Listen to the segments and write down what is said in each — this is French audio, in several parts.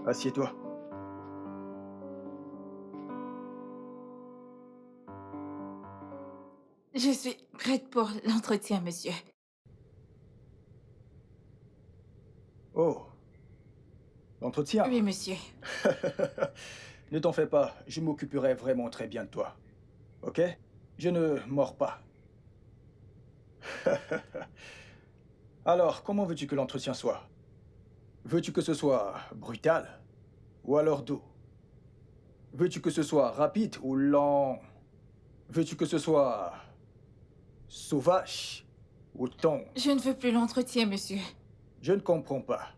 Assieds-toi. Je suis prête pour l'entretien, monsieur. Oh, l'entretien. Oui, monsieur. Ne t'en fais pas, je m'occuperai vraiment très bien de toi. Ok? Je ne mords pas. Alors, comment veux-tu que l'entretien soit? Veux-tu que ce soit brutal? Ou alors doux? Veux-tu que ce soit rapide ou lent? Veux-tu que ce soit sauvage ou tendre? Je ne veux plus l'entretien, monsieur. Je ne comprends pas.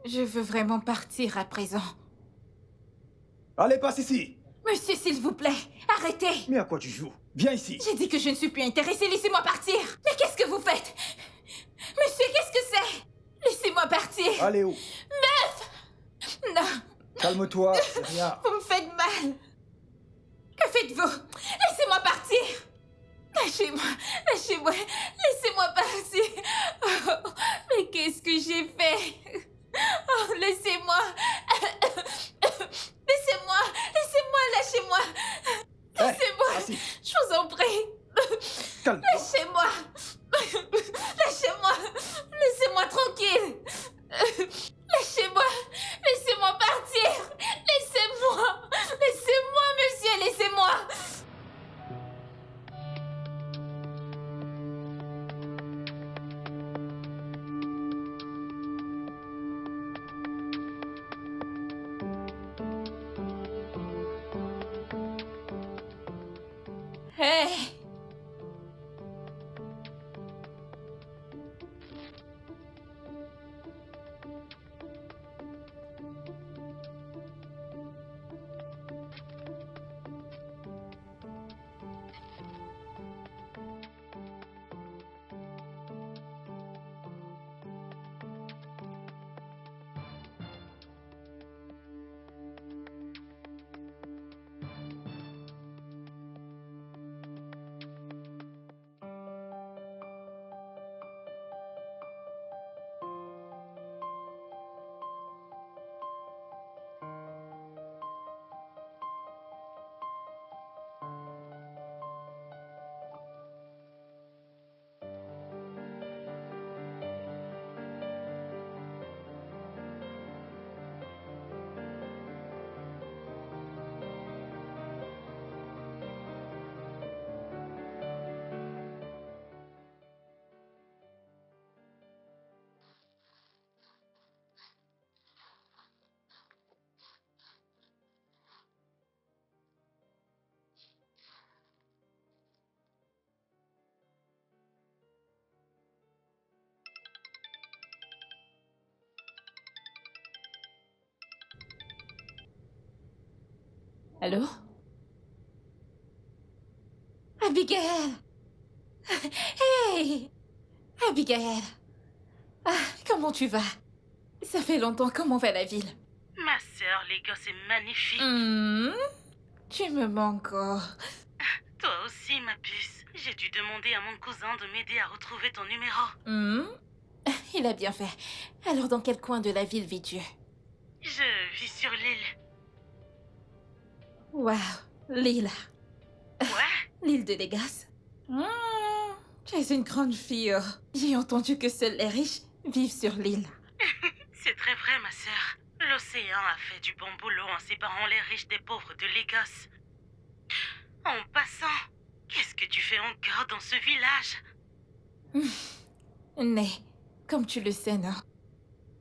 Je veux vraiment partir à présent. Allez, passe ici! Monsieur, s'il vous plaît, arrêtez! Mais à quoi tu joues? Viens ici! J'ai dit que je ne suis plus intéressée, laissez-moi partir! Mais qu'est-ce que vous faites? Monsieur, qu'est-ce que c'est? Laissez-moi partir! Allez où? Non, Calme-toi, c'est rien. vous me faites mal! Que faites-vous? Laissez-moi partir! Lâchez-moi, lâchez-moi, laissez-moi partir! Oh, mais qu'est-ce que j'ai fait? Oh, laissez-moi! Laissez-moi! Laissez-moi! Lâchez-moi! Hé, Laissez-moi! assis, Je vous en prie! calme-toi. Lâchez-moi! Lâchez-moi! Laissez-moi tranquille! Lâchez-moi! Laissez-moi partir! Laissez-moi! Laissez-moi, monsieur! Laissez-moi! Hey! Allô? Abigail! Hey! Abigail! Ah, comment tu vas? Ça fait longtemps, comment va la ville? Ma sœur, les gosses, c'est magnifique. Hmm, tu me manques encore. Toi aussi, ma puce. J'ai dû demander à mon cousin de m'aider à retrouver ton numéro. Hmm, il a bien fait. Alors, dans quel coin de la ville vis-tu? Je vis sur l'île. Waouh, l'île. Quoi? L'île de Légas. Tu es une grande fille. Oh. J'ai entendu que seuls les riches vivent sur l'île. C'est très vrai, ma sœur. L'océan a fait du bon boulot en séparant les riches des pauvres de Lagos. En passant, qu'est-ce que tu fais encore dans ce village? Mais, comme tu le sais, non?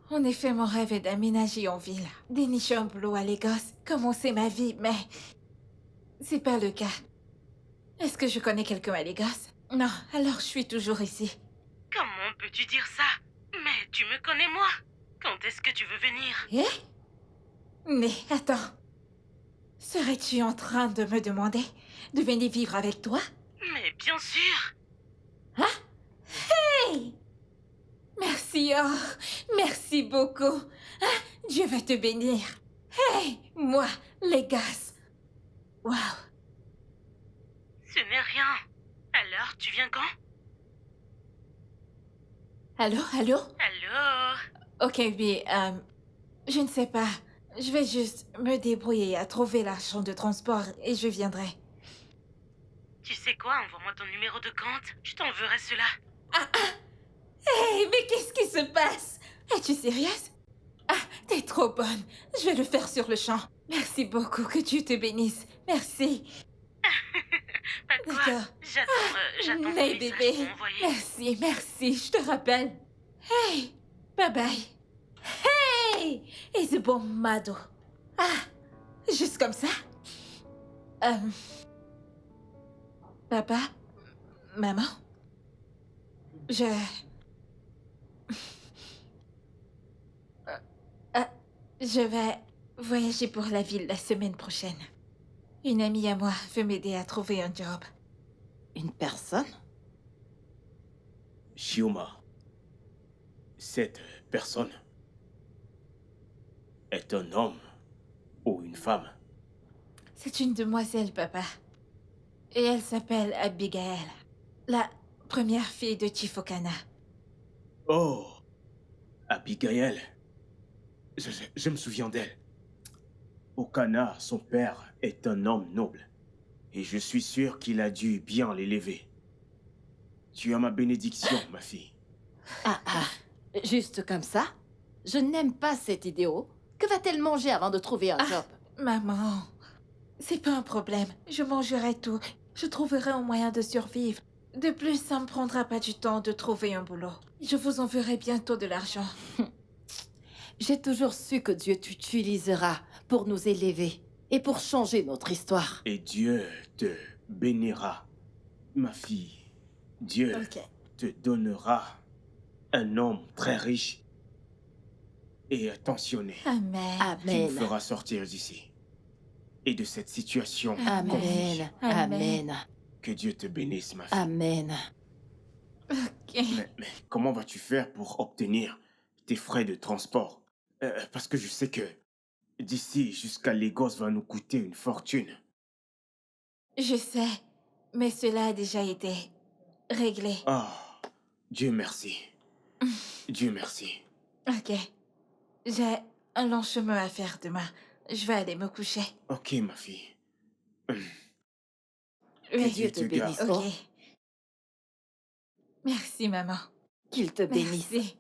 En effet, mon rêve est d'aménager en ville, dénicher un boulot à Lagos, commencer ma vie, mais c'est pas le cas. Est-ce que je connais quelqu'un à Lagos? Non, alors je suis toujours ici. Comment peux-tu dire ça? Mais tu me connais, moi. Quand est-ce que tu veux venir? Eh? Mais attends, serais-tu en train de me demander de venir vivre avec toi? Mais bien sûr. Hey! Merci, oh, merci beaucoup. Ah, Dieu va te bénir. Hey, moi, Lagos. Waouh. Ce n'est rien. Alors, tu viens quand? Allô, allô? Allô? Ok, oui, Je ne sais pas. Je vais juste me débrouiller à trouver l'argent de transport et je viendrai. Tu sais quoi, envoie-moi ton numéro de compte. Je t'enverrai cela. Hé, mais qu'est-ce qui se passe? Es-tu sérieuse? Ah, t'es trop bonne. Je vais le faire sur le champ. Merci beaucoup, que Dieu te bénisse. Merci. Pas de quoi. D'accord. J'attends ton Mais message bébé, pour m'envoyer. merci, merci, je te rappelle. Hey, bye bye. Hey, et ce bon mado. Ah, juste comme ça. Euh, Papa, maman, je... Euh, je vais voyager pour la ville la semaine prochaine. Une amie à moi veut m'aider à trouver un job. Une personne? Shioma, cette personne est un homme ou une femme? C'est une demoiselle, papa. Et elle s'appelle Abigail, la première fille de Chifokana. Oh, Abigail. Je me souviens d'elle. Okana, son père, est un homme noble. Et je suis sûr qu'il a dû bien l'élever. Tu as ma bénédiction, ma fille. Juste comme ça? Je n'aime pas cet idéo. Que va-t-elle manger avant de trouver un job? Maman, c'est pas un problème. Je mangerai tout. Je trouverai un moyen de survivre. De plus, ça me prendra pas du temps de trouver un boulot. Je vous enverrai bientôt de l'argent. J'ai toujours su que Dieu t'utilisera pour nous élever et pour changer notre histoire. Et Dieu te bénira, ma fille. Dieu Ok. te donnera un homme très riche et attentionné Amen. qui Amen. nous fera sortir d'ici et de cette situation. Amen. Amen. Que Dieu te bénisse, ma fille. Amen. Ok. Mais comment vas-tu faire pour obtenir tes frais de transport? Parce que je sais que d'ici jusqu'à Lagos va nous coûter une fortune. Je sais, mais cela a déjà été réglé. Ah, Dieu merci. Dieu merci. Ok. J'ai un long chemin à faire demain. Je vais aller me coucher. Ok, ma fille. Que Oui. Dieu te te garde. bénisse. Ok. Oh, Merci, maman. qu'il te bénisse. Merci.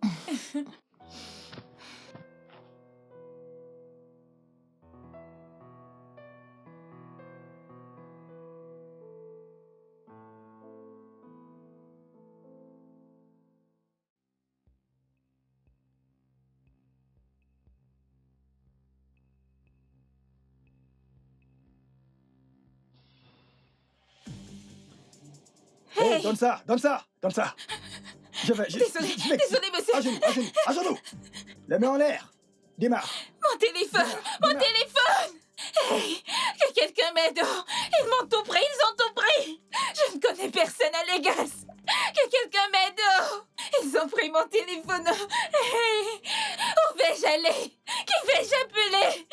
Hé, donne ça, donne ça, donne ça. Désolé, désolé, monsieur. À genoux, à genoux, à genoux. La main en l'air. Démarre. Mon téléphone! Mon Démarre. téléphone! Hey! Que quelqu'un m'aide! Ils m'ont tout pris! Ils ont tout pris! Je ne connais personne à Lagos! Que quelqu'un m'aide! Ils ont pris mon téléphone! Hey! Où vais-je aller? Qui vais-je appeler?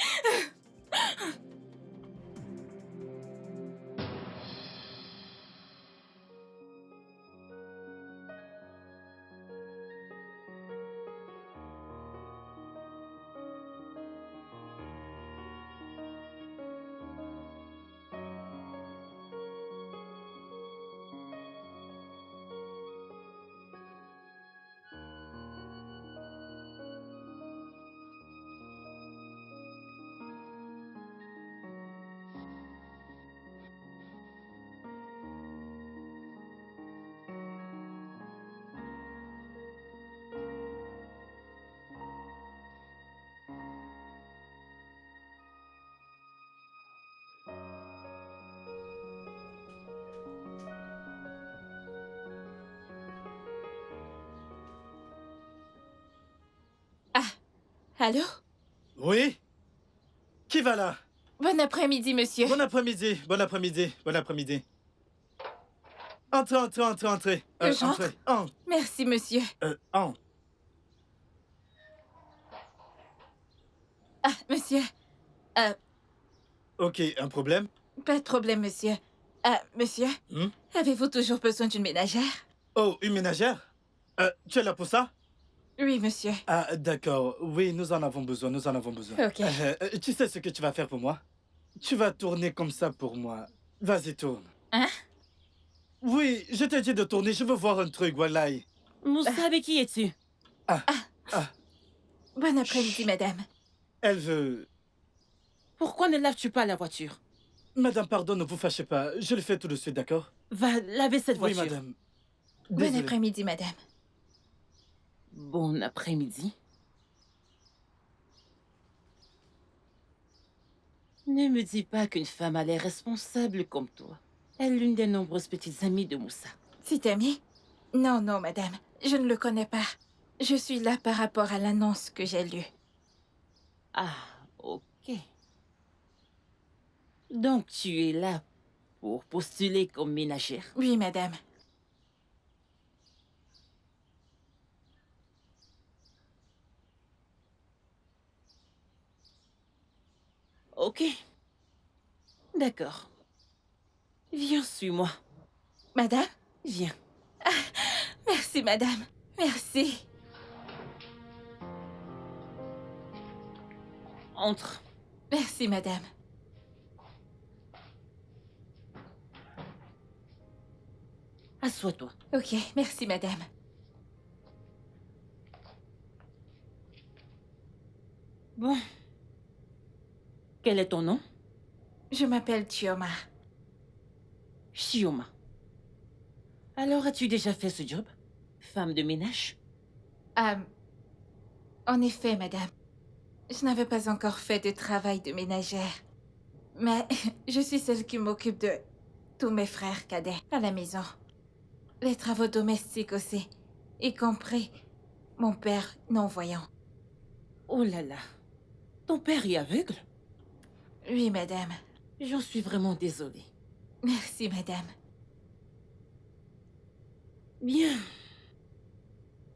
Allô? Oui? Qui va là? Bon après-midi, monsieur. Bon après-midi, bon après-midi, bon après-midi. Entrez, entrez, entrez, entrez. J'entre. Entrez. Entre. Merci, monsieur. Entre. Ah, monsieur. Ok, un problème? Pas de problème, monsieur. Ah, monsieur, Hmm? avez-vous toujours besoin d'une ménagère? Oh, une ménagère? Tu es là pour ça? Oui, monsieur. Ah, d'accord. Oui, nous en avons besoin, nous en avons besoin. Ok. Tu sais ce que tu vas faire pour moi? Tu vas tourner comme ça pour moi. Vas-y, tourne. Hein? Oui, je t'ai dit de tourner, je veux voir un truc, voilà. Moussa, avec qui es-tu? Bon après-midi, madame. Elle veut... Pourquoi ne laves-tu pas la voiture? Madame, pardon, ne vous fâchez pas. Je le fais tout de suite, d'accord? Va laver cette Oui, voiture. madame. Bon Désolé. après-midi, madame. Bon après-midi. Ne me dis pas qu'une femme a l'air responsable comme toi est l'une des nombreuses petites amies de Moussa. C'est ami? Non, non, madame. Je ne le connais pas. Je suis là par rapport à l'annonce que j'ai lue. Ah, ok. Donc tu es là pour postuler comme ménagère. Oui, madame. Ok. D'accord. Viens, suis-moi. Madame? Viens. Merci, madame. Merci. Entre. Merci, madame. Assois-toi. Ok, merci, madame. Bon. Quel est ton nom? Je m'appelle Chioma. Chioma. Alors, as-tu déjà fait ce job? Femme de ménage? En effet, madame. Je n'avais pas encore fait de travail de ménagère. Mais je suis celle qui m'occupe de tous mes frères cadets à la maison. Les travaux domestiques aussi, y compris mon père non-voyant. Oh là là. Ton père est aveugle? Oui, madame. J'en suis vraiment désolée. Merci, madame. Bien.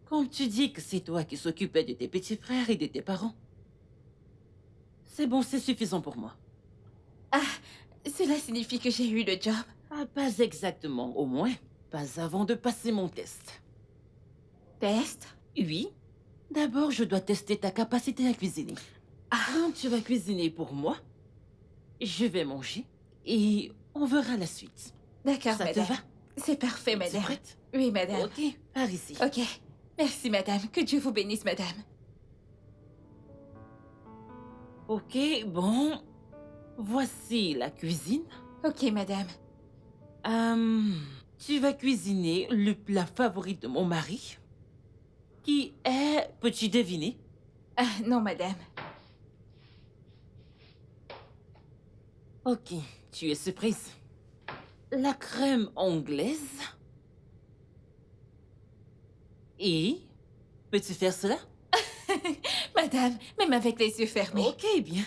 Comme tu dis que c'est toi qui s'occupais de tes petits frères et de tes parents. C'est bon, c'est suffisant pour moi. Cela signifie que j'ai eu le job. Ah, pas exactement, au moins. Pas avant de passer mon test. Test? Oui. D'abord, je dois tester ta capacité à cuisiner. Donc, tu vas cuisiner pour moi. Je vais manger. Et on verra la suite. D'accord, Ça te madame. va? C'est parfait, Es-tu madame. prête? Oui, madame. Ok, par ici. Ok. Merci, madame. Que Dieu vous bénisse, madame. Ok, bon. Voici la cuisine. Ok, madame. Tu vas cuisiner le plat favori de mon mari. Qui est... Peux-tu deviner? Non, madame. Ok, tu es surprise. La crème anglaise. Et... Peux-tu faire cela? Madame, même avec les yeux fermés. Ok, bien.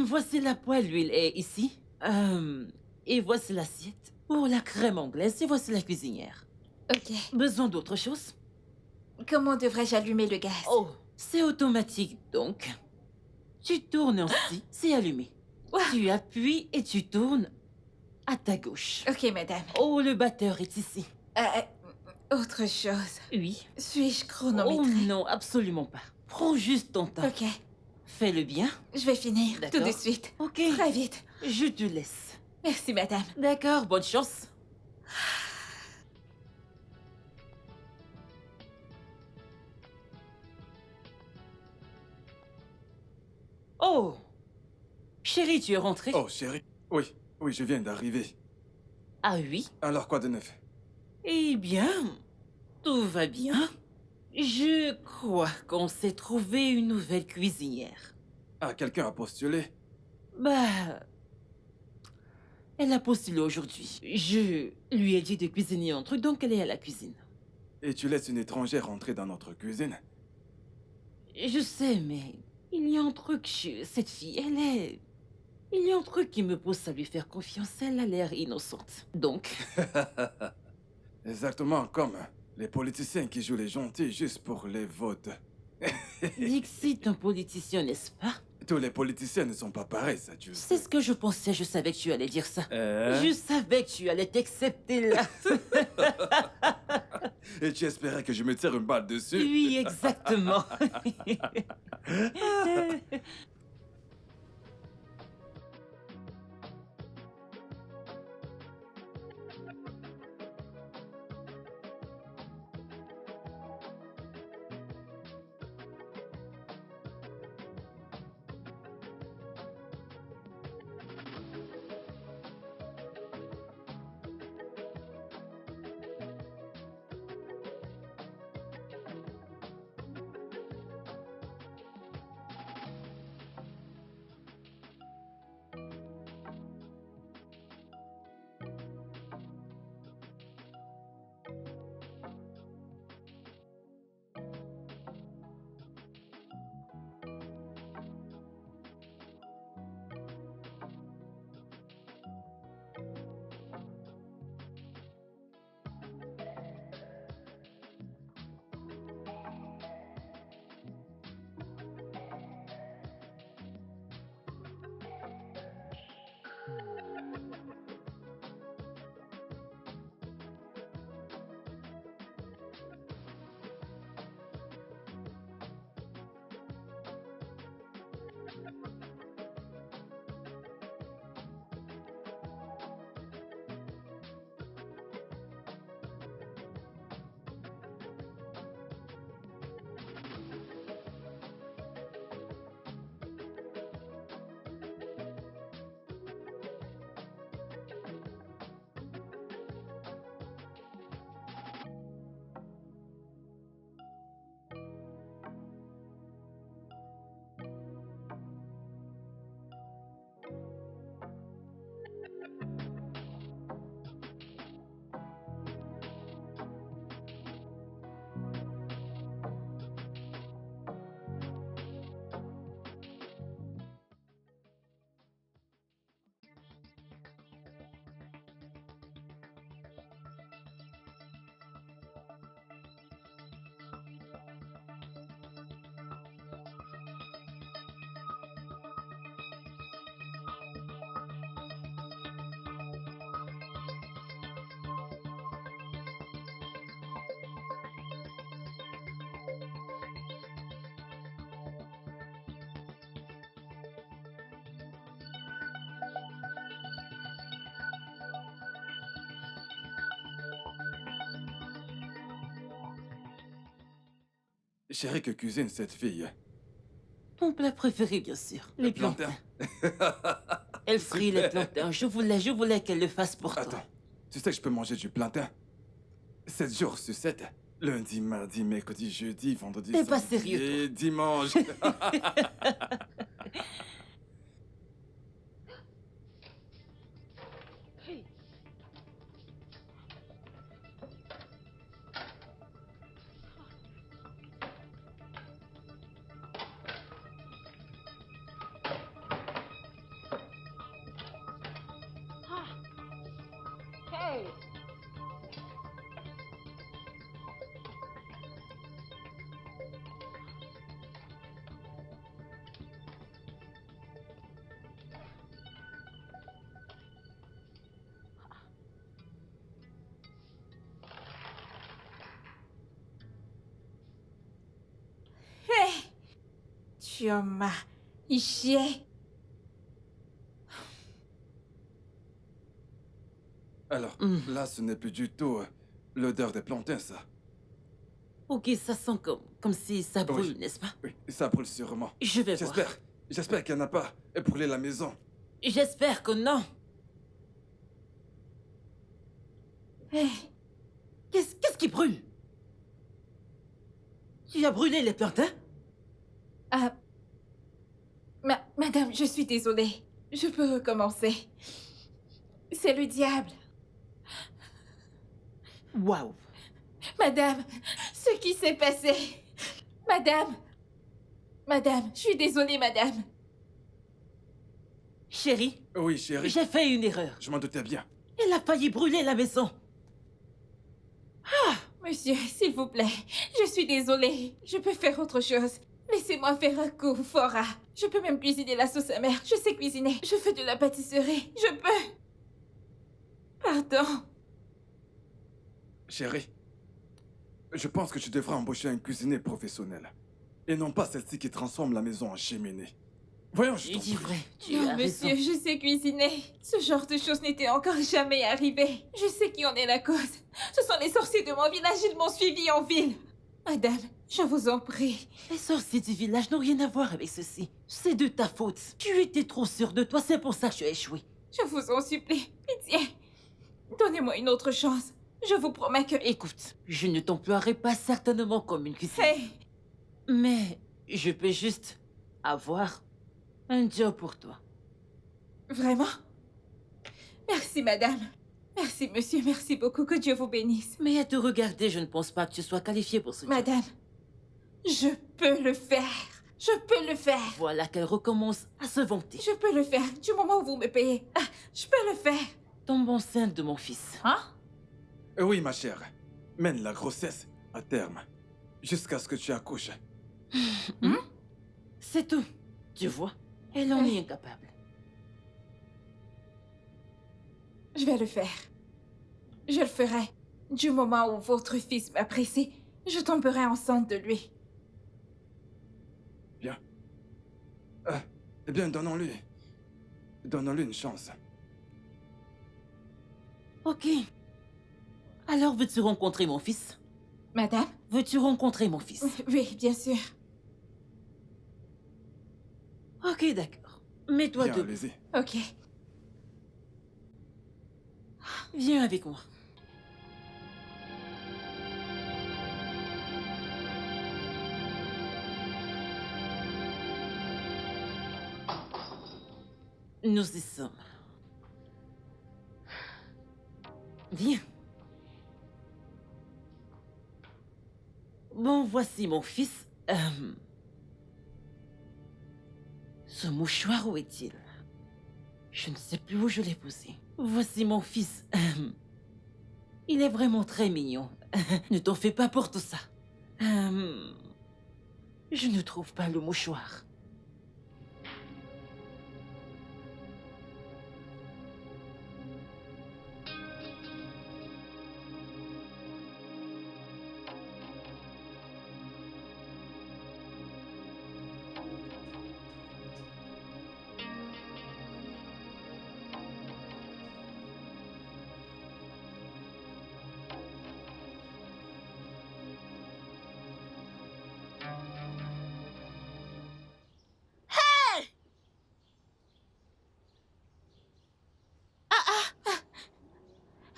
Voici la poêle, l'huile est ici. Et voici l'assiette pour la crème anglaise et voici la cuisinière. Ok. Besoin d'autre chose? Comment devrais-je allumer le gaz? Oh, c'est automatique donc. Tu tournes ainsi, c'est allumé. Ouah. Tu appuies et tu tournes à ta gauche. Ok, madame. Oh, le batteur est ici. Autre chose. Oui. Suis-je Oh chronométrée? non, absolument pas. Prends juste ton temps. Ok. Fais-le bien. Je vais finir tout D'accord. de suite. Ok. Très vite. Je te laisse. Merci, madame. D'accord, bonne chance. Oh! Chérie, tu es rentrée? Oh, chérie. Oui, oui, je viens d'arriver. Ah oui? Alors, quoi de neuf? Eh bien, tout va bien. Je crois qu'on s'est trouvé une nouvelle cuisinière. Ah, quelqu'un a postulé? Bah... Elle a postulé aujourd'hui. Je lui ai dit de cuisiner un truc, donc elle est à la cuisine. Et tu laisses une étrangère entrer dans notre cuisine? Je sais, mais il y a un truc chez cette fille. Elle est... Il y a un truc qui me pousse à lui faire confiance. Elle a l'air innocente. Donc, Exactement comme les politiciens qui jouent les gentils juste pour les votes. Dixit, un politicien, n'est-ce pas? Tous les politiciens ne sont pas pareils, ça, tu le C'est sais. ce que je pensais. Je savais que tu allais dire ça. Je savais que tu allais t'accepter là. Et tu espérais que je me tire une balle dessus? Oui, exactement. Chérie, que cuisine cette fille? Mon plat préféré, bien sûr. Les plantains. Elle frit les Super. plantains. Je voulais qu'elle le fasse pour toi. Attends, tu sais que je peux manger du plantain 7 jours sur 7. Lundi, mardi, mercredi, jeudi, vendredi, T'es pas samedi sérieux, et dimanche. Chioma, Ishie. Alors, là, ce n'est plus du tout l'odeur des plantains, ça. Ok, ça sent comme si ça brûle, Oui. n'est-ce pas? Oui, ça brûle sûrement. Je vais voir. J'espère qu'elle n'a pas brûlé la maison. J'espère que non. Qu'est-ce qui brûle? Tu as brûlé les plantains? Ah. Madame, je suis désolée. Je peux recommencer. C'est le diable. Waouh. Madame, ce qui s'est passé. Madame, je suis désolée, madame. Chérie, Oui, chérie, j'ai fait une erreur. je m'en doutais bien. Elle a failli brûler la maison. Monsieur, s'il vous plaît, je suis désolée. Je peux faire autre chose. Laissez-moi faire un coup, Fora. Je peux même cuisiner la sauce amère. Je sais cuisiner. Je fais de la pâtisserie. Je peux. Pardon. Chérie, Je pense que tu devrais embaucher un cuisinier professionnel. Et non pas celle-ci qui transforme la maison en cheminée. Voyons, je Il t'en dit prie. vrai, tu Non, as raison. monsieur, je sais cuisiner. Ce genre de choses n'était encore jamais arrivé. Je sais qui en est la cause. Ce sont les sorciers de mon village, ils m'ont suivi en ville. Madame, je vous en prie. Les sorciers du village n'ont rien à voir avec ceci. C'est de ta faute. Tu étais trop sûre de toi, c'est pour ça que tu as échoué. Je vous en supplie, pitié. Donnez-moi une autre chance. Je vous promets que... Écoute, je ne t'emploierai pas certainement comme une cuisinière. Hey, Mais je peux juste avoir un job pour toi. vraiment? Merci, madame. Merci, monsieur. Merci beaucoup. Que Dieu vous bénisse. Mais à te regarder, je ne pense pas que tu sois qualifiée pour ce job. Madame, je peux le faire. Je peux le faire. Voilà qu'elle recommence à se vanter. Je peux le faire. Du moment où vous me payez. Ah, je peux le faire. Tombe enceinte de mon fils. Hein? Oui, ma chère. Mène la grossesse à terme. Jusqu'à ce que tu accouches. C'est tout. Tu vois, elle en est incapable. Je vais le faire. Je le ferai. Du moment où votre fils m'apprécie, je tomberai enceinte de lui. Bien. Eh bien, donnons-lui. Donnons-lui une chance. Ok. Alors, veux-tu rencontrer mon fils? Madame? Veux-tu rencontrer mon fils? Oui, bien sûr. Ok, d'accord. Mets-toi Bien, debout. allez-y. Ok. Viens avec moi. Nous y sommes. Viens. Bon, voici mon fils. Ce mouchoir, où est-il? Je ne sais plus où je l'ai posé. Voici mon fils. Il est vraiment très mignon. Ne t'en fais pas pour tout ça. Je ne trouve pas le mouchoir.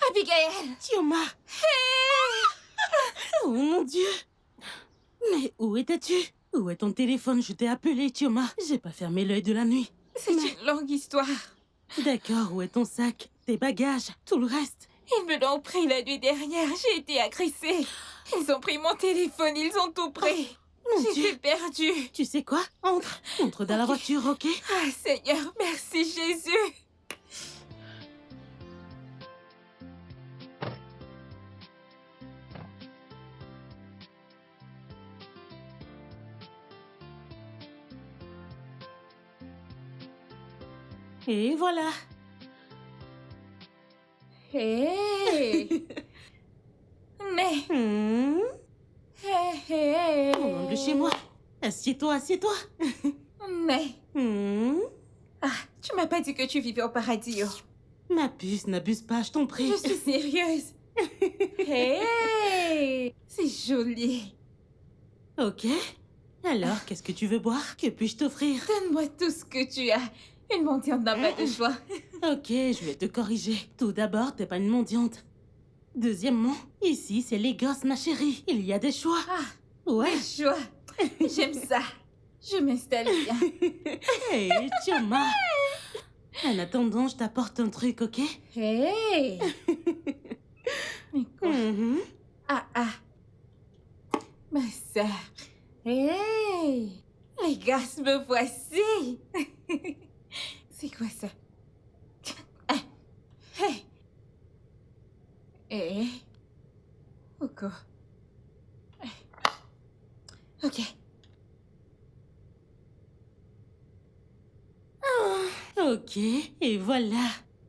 Abigail! Tioma! Oh mon Dieu! Mais où étais-tu? Où est ton téléphone? Je t'ai appelé, Tioma. J'ai pas fermé l'œil de la nuit. C'est une longue histoire. D'accord, où est ton sac? Tes bagages? Tout le reste? Ils me l'ont pris la nuit dernière. J'ai été agressée. Ils ont pris mon téléphone. Ils ont tout pris. Mon Dieu! J'étais perdue. Tu sais quoi? Entre dans la voiture, ok? Ah, Seigneur, merci Jésus. Et voilà. Hey! Mais... Hey, hey. On entre chez moi. Assieds-toi, assieds-toi. Mais... Ah, tu m'as pas dit que tu vivais au paradis, oh. Ma puce, n'abuse pas, je t'en prie. Je suis sérieuse. Hey! C'est joli. Ok. Alors, qu'est-ce que tu veux boire? Que puis-je t'offrir? Donne-moi tout ce que tu as. Une mendiante n'a pas de choix. Ok, je vais te corriger. Tout d'abord, t'es pas une mendiante. Deuxièmement, ici, c'est les gosses, ma chérie. Il y a des choix. Ah, Ouais. des choix. J'aime ça. Je m'installe bien. Hey, Tioma. En attendant, je t'apporte un truc, ok? Hey! Mais quoi? Ah, ah. Ma sœur. Hey! Les gosses, me voici! C'est quoi ça? Ah. Hey! Hey! Ok. Ok. Ok, et voilà.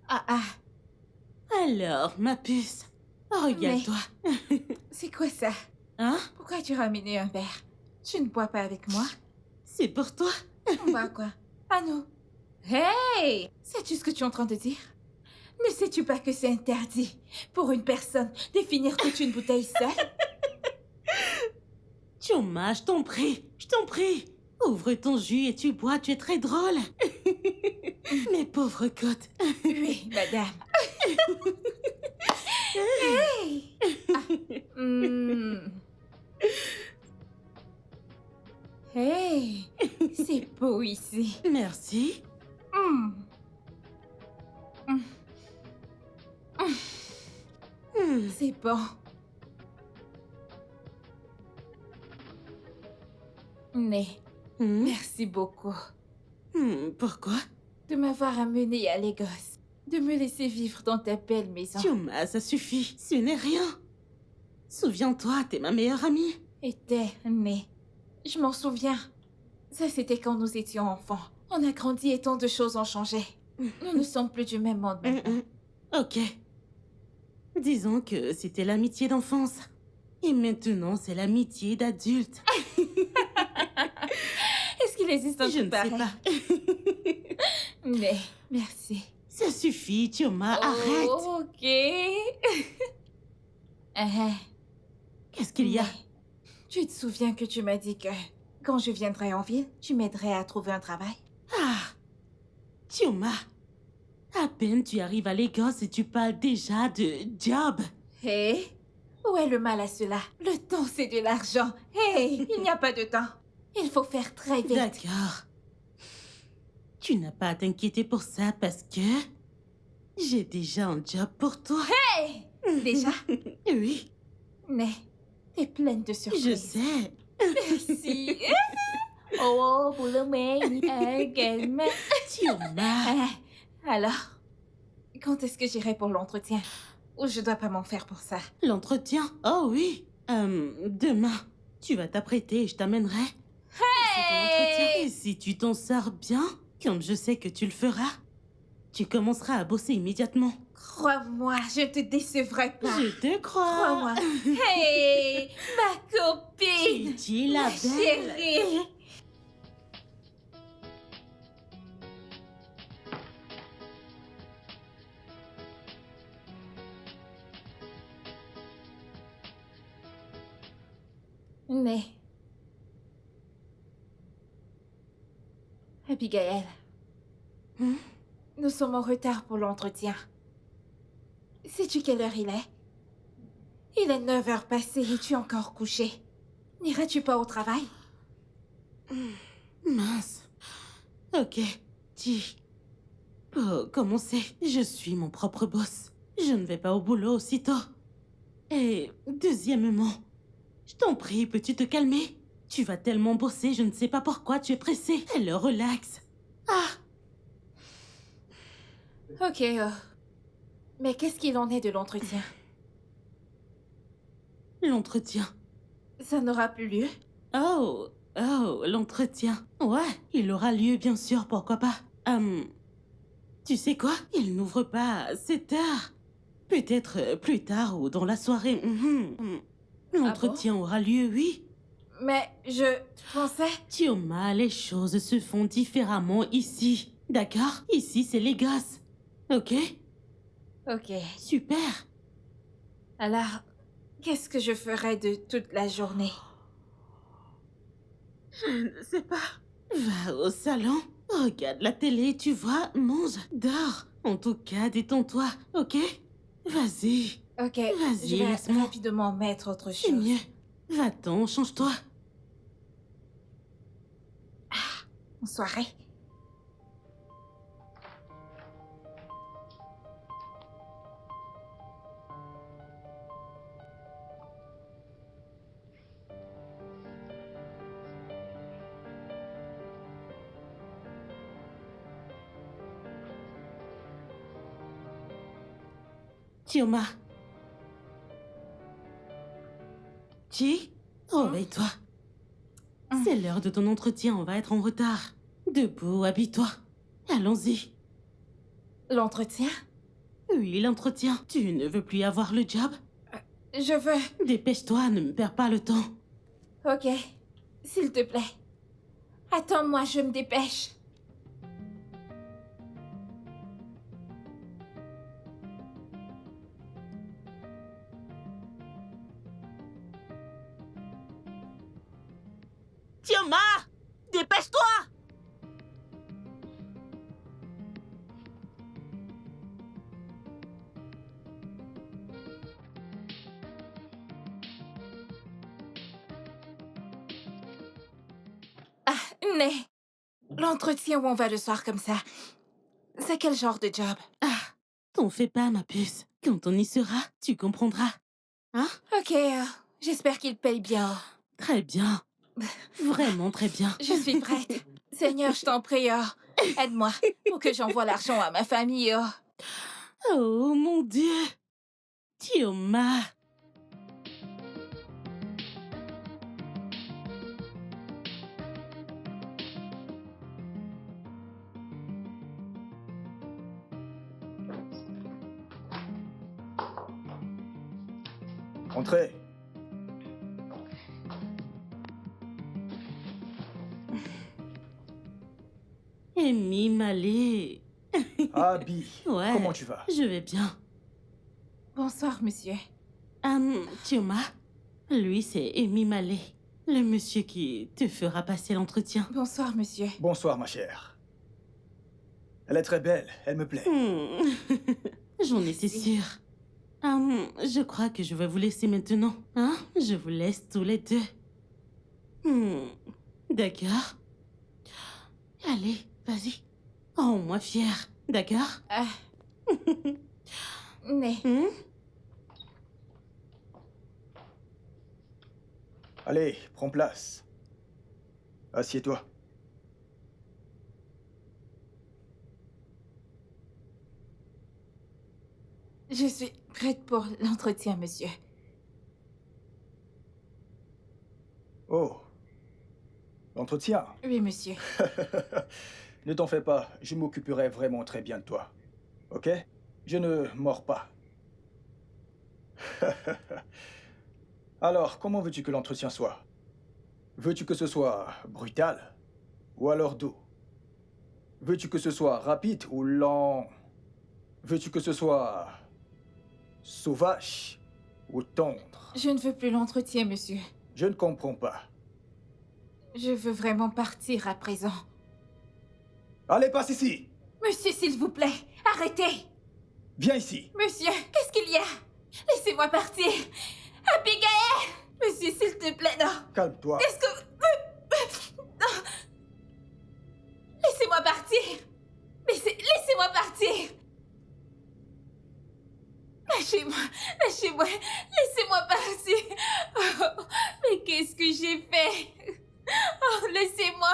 Ah, ah. Alors, ma puce, regarde-toi. C'est quoi ça? Hein? Pourquoi as-tu ramené un verre? Tu ne bois pas avec moi? C'est pour toi. On boit quoi? À nous. Hey! Sais-tu ce que tu es en train de dire? Ne sais-tu pas que c'est interdit pour une personne de finir toute une bouteille seule? Chioma, je t'en prie. Je t'en prie. Ouvre ton jus et tu bois, tu es très drôle. Mes pauvres côtes. Oui, madame. Hey! Ah. Hey! C'est beau ici. Merci. Mm. C'est bon. Mais merci beaucoup Pourquoi? de m'avoir amené à Lagos, de me laisser vivre dans ta belle maison. Chioma, ça suffit. Ce n'est rien. Souviens-toi, t'es ma meilleure amie. Et t'es né. Je m'en souviens. Ça, c'était quand nous étions enfants. On a grandi et tant de choses ont changé. Nous ne sommes plus du même monde maintenant. Ok. Disons que c'était l'amitié d'enfance. Et maintenant, c'est l'amitié d'adulte. Est-ce qu'il existe un Je truc ne sais pareil? pas. Mais merci. Ça suffit, Chioma, arrête. Ok. Qu'est-ce qu'il y a? Mais tu te souviens que tu m'as dit que quand je viendrai en ville, tu m'aiderais à trouver un travail? Ah, Chioma, à peine tu arrives à Lagos et tu parles déjà de job. Hé, où est le mal à cela? Le temps, c'est de l'argent. Hé, il n'y a pas de temps. Il faut faire très vite. D'accord. Tu n'as pas à t'inquiéter pour ça parce que j'ai déjà un job pour toi. Hé, déjà? Oui, Mais t'es pleine de surprises. je sais. Merci. Oh, vous l'aimez également. Chioma. Alors, quand est-ce que j'irai pour l'entretien? Ou je dois pas m'en faire pour ça? L'entretien? Oh oui. Demain, tu vas t'apprêter et je t'amènerai. C'est ton entretien. Et si tu t'en sors bien, comme je sais que tu le feras, tu commenceras à bosser immédiatement. Crois-moi, je ne te décevrai pas. Je te crois. Crois-moi. Hey, ma copine. Gigi, la Ma belle. chérie. Mais... Abigail, nous sommes en retard pour l'entretien. Sais-tu quelle heure il est? Il est 9 heures passées et tu es encore couché. N'iras-tu pas au travail? Mince. Ok, dis. Pour commencer, je suis mon propre boss. Je ne vais pas au boulot aussitôt. Et deuxièmement, je t'en prie, peux-tu te calmer? Tu vas tellement bosser, je ne sais pas pourquoi tu es pressé. Alors relax. Ah, Ok, mais qu'est-ce qu'il en est de l'entretien? l'entretien. Ça n'aura plus lieu? Oh, l'entretien. Ouais, il aura lieu, bien sûr, pourquoi pas. Tu sais quoi? Il n'ouvre pas à 7 heures. Peut-être plus tard ou dans la soirée. L'entretien aura lieu, oui. Mais je pensais... Chioma, les choses se font différemment ici. D'accord? Ici, c'est Lagos. Ok? Ok. Super. Alors, qu'est-ce que je ferai de toute la journée? Je ne sais pas. Va au salon. Regarde la télé, tu vois. Mange. Dors. En tout cas, détends-toi. Ok? Vas-y. Ok, Vas-y, je vais laisse-moi. rapidement mettre autre C'est chose. mieux. Va-t'en, change-toi. En soirée. Chioma. Chi, réveille-toi. C'est l'heure de ton entretien, on va être en retard. Debout, habille-toi. Allons-y. L'entretien? Oui, l'entretien. Tu ne veux plus avoir le job? Je veux... Dépêche-toi, ne me perds pas le temps. Ok. S'il te plaît. Attends-moi, je me dépêche. Tioma! Dépêche-toi! Né. L'entretien où on va le soir comme ça, c'est quel genre de job? T'en fais pas, ma puce. Quand on y sera, tu comprendras. Hein? Ok, j'espère qu'il paye bien. Très bien. Vraiment très bien. Je suis prête. Seigneur, je t'en prie, aide-moi pour que j'envoie l'argent à ma famille. Oh, mon Dieu! Tioma! Entrez. Amy Malé. Abby, Ouais. comment tu vas? Je vais bien. Bonsoir, monsieur. Tioma, lui, c'est Amy Malé. Le monsieur qui te fera passer l'entretien. Bonsoir, monsieur. Bonsoir, ma chère. Elle est très belle, elle me plaît. J'en étais sûre. Je crois que je vais vous laisser maintenant. Hein? Je vous laisse tous les deux. D'accord. Allez, vas-y. Rends-moi fière. D'accord? Né. Allez, prends place. Assieds-toi. Je suis prête pour l'entretien, monsieur. Oh. L'entretien. Oui, monsieur. Ne t'en fais pas, je m'occuperai vraiment très bien de toi. Ok? Je ne mords pas. Alors, comment veux-tu que l'entretien soit? Veux-tu que ce soit brutal? Ou alors doux? Veux-tu que ce soit rapide ou lent? Veux-tu que ce soit sauvage ou tendre? Je ne veux plus l'entretien, monsieur. Je ne comprends pas. Je veux vraiment partir à présent. Allez, passe ici! Monsieur, s'il vous plaît, arrêtez! Viens ici! Monsieur, qu'est-ce qu'il y a? Laissez-moi partir! Abigail! Monsieur, s'il te plaît, non! Calme-toi. Qu'est-ce que... Non. Laissez-moi partir! Laissez-moi partir! Lâchez-moi! Lâchez-moi! Laissez-moi partir! Oh, mais qu'est-ce que j'ai fait? Oh, laissez-moi!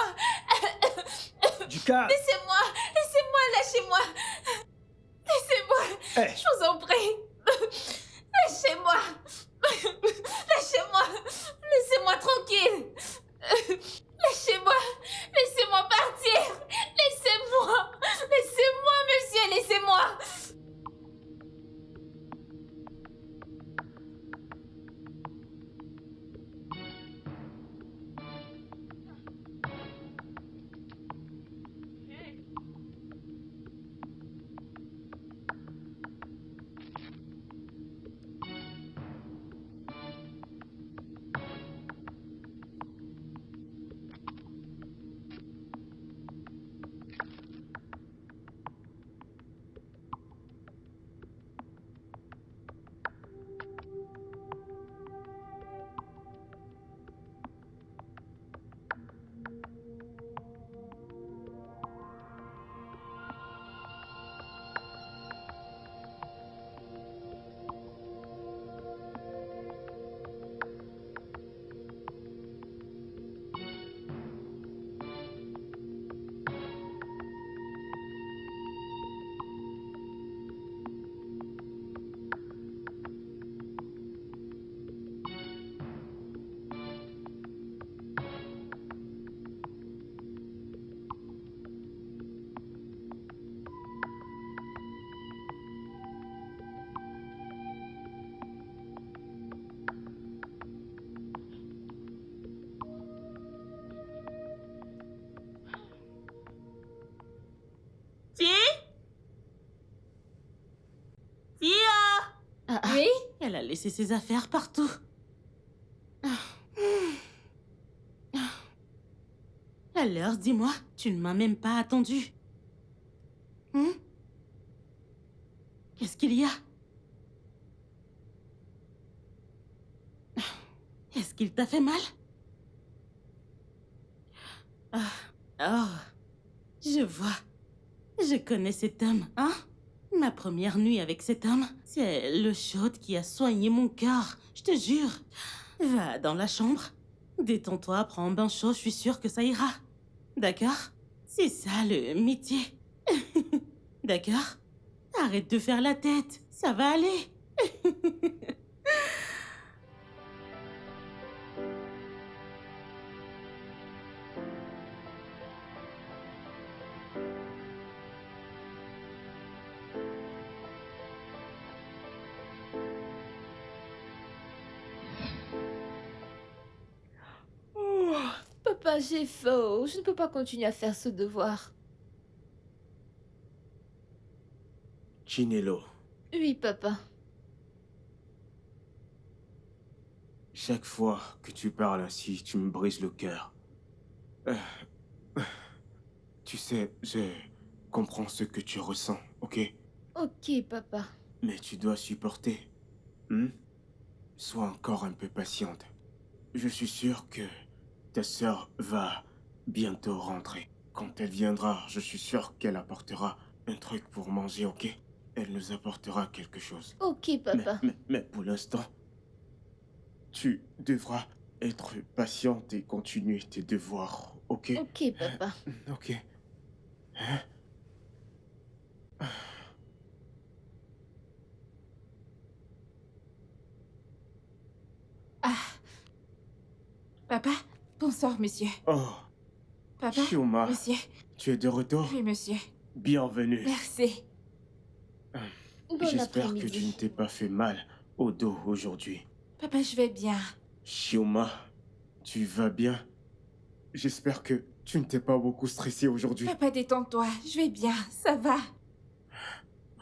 Du calme! Laissez-moi! Laissez-moi! Lâchez-moi! Laissez-moi! Hé! Je vous en prie! Lâchez-moi! Lâchez-moi! Laissez-moi tranquille! Lâchez-moi! Laissez-moi partir! Laissez-moi! Laissez-moi, monsieur! Laissez-moi! laissé ses affaires partout. Alors, dis-moi, tu ne m'as même pas attendu. Qu'est-ce qu'il y a? Est-ce qu'il t'a fait mal? Oh, je vois. Je connais cet homme, hein? Ma première nuit avec cet homme, c'est l'eau chaude qui a soigné mon cœur, je te jure. Va dans la chambre, détends-toi, prends un bain chaud, je suis sûre que ça ira. D'accord? C'est ça le métier. D'accord? Arrête de faire la tête, ça va aller. Papa, j'ai faim. Je ne peux pas continuer à faire ce devoir. Chinelo, Oui, papa. chaque fois que tu parles ainsi, tu me brises le cœur. Tu sais, je comprends ce que tu ressens, ok? Ok, papa. Mais tu dois supporter. Sois encore un peu patiente. Je suis sûr que ta sœur va bientôt rentrer. Quand elle viendra, je suis sûr qu'elle apportera un truc pour manger, ok? Elle nous apportera quelque chose. Ok, papa. Mais pour l'instant, tu devras être patiente et continuer tes devoirs, ok? Ok, papa. Ok. Hein? Papa? Bonsoir, monsieur. Oh, Papa? Chioma, Monsieur? tu es de retour? Oui, monsieur. Bienvenue. Merci. Bon J'espère que après-midi. tu ne t'es pas fait mal au dos aujourd'hui. Papa, je vais bien. Chioma, tu vas bien? J'espère que tu ne t'es pas beaucoup stressé aujourd'hui. Papa, détends-toi. Je vais bien. Ça va.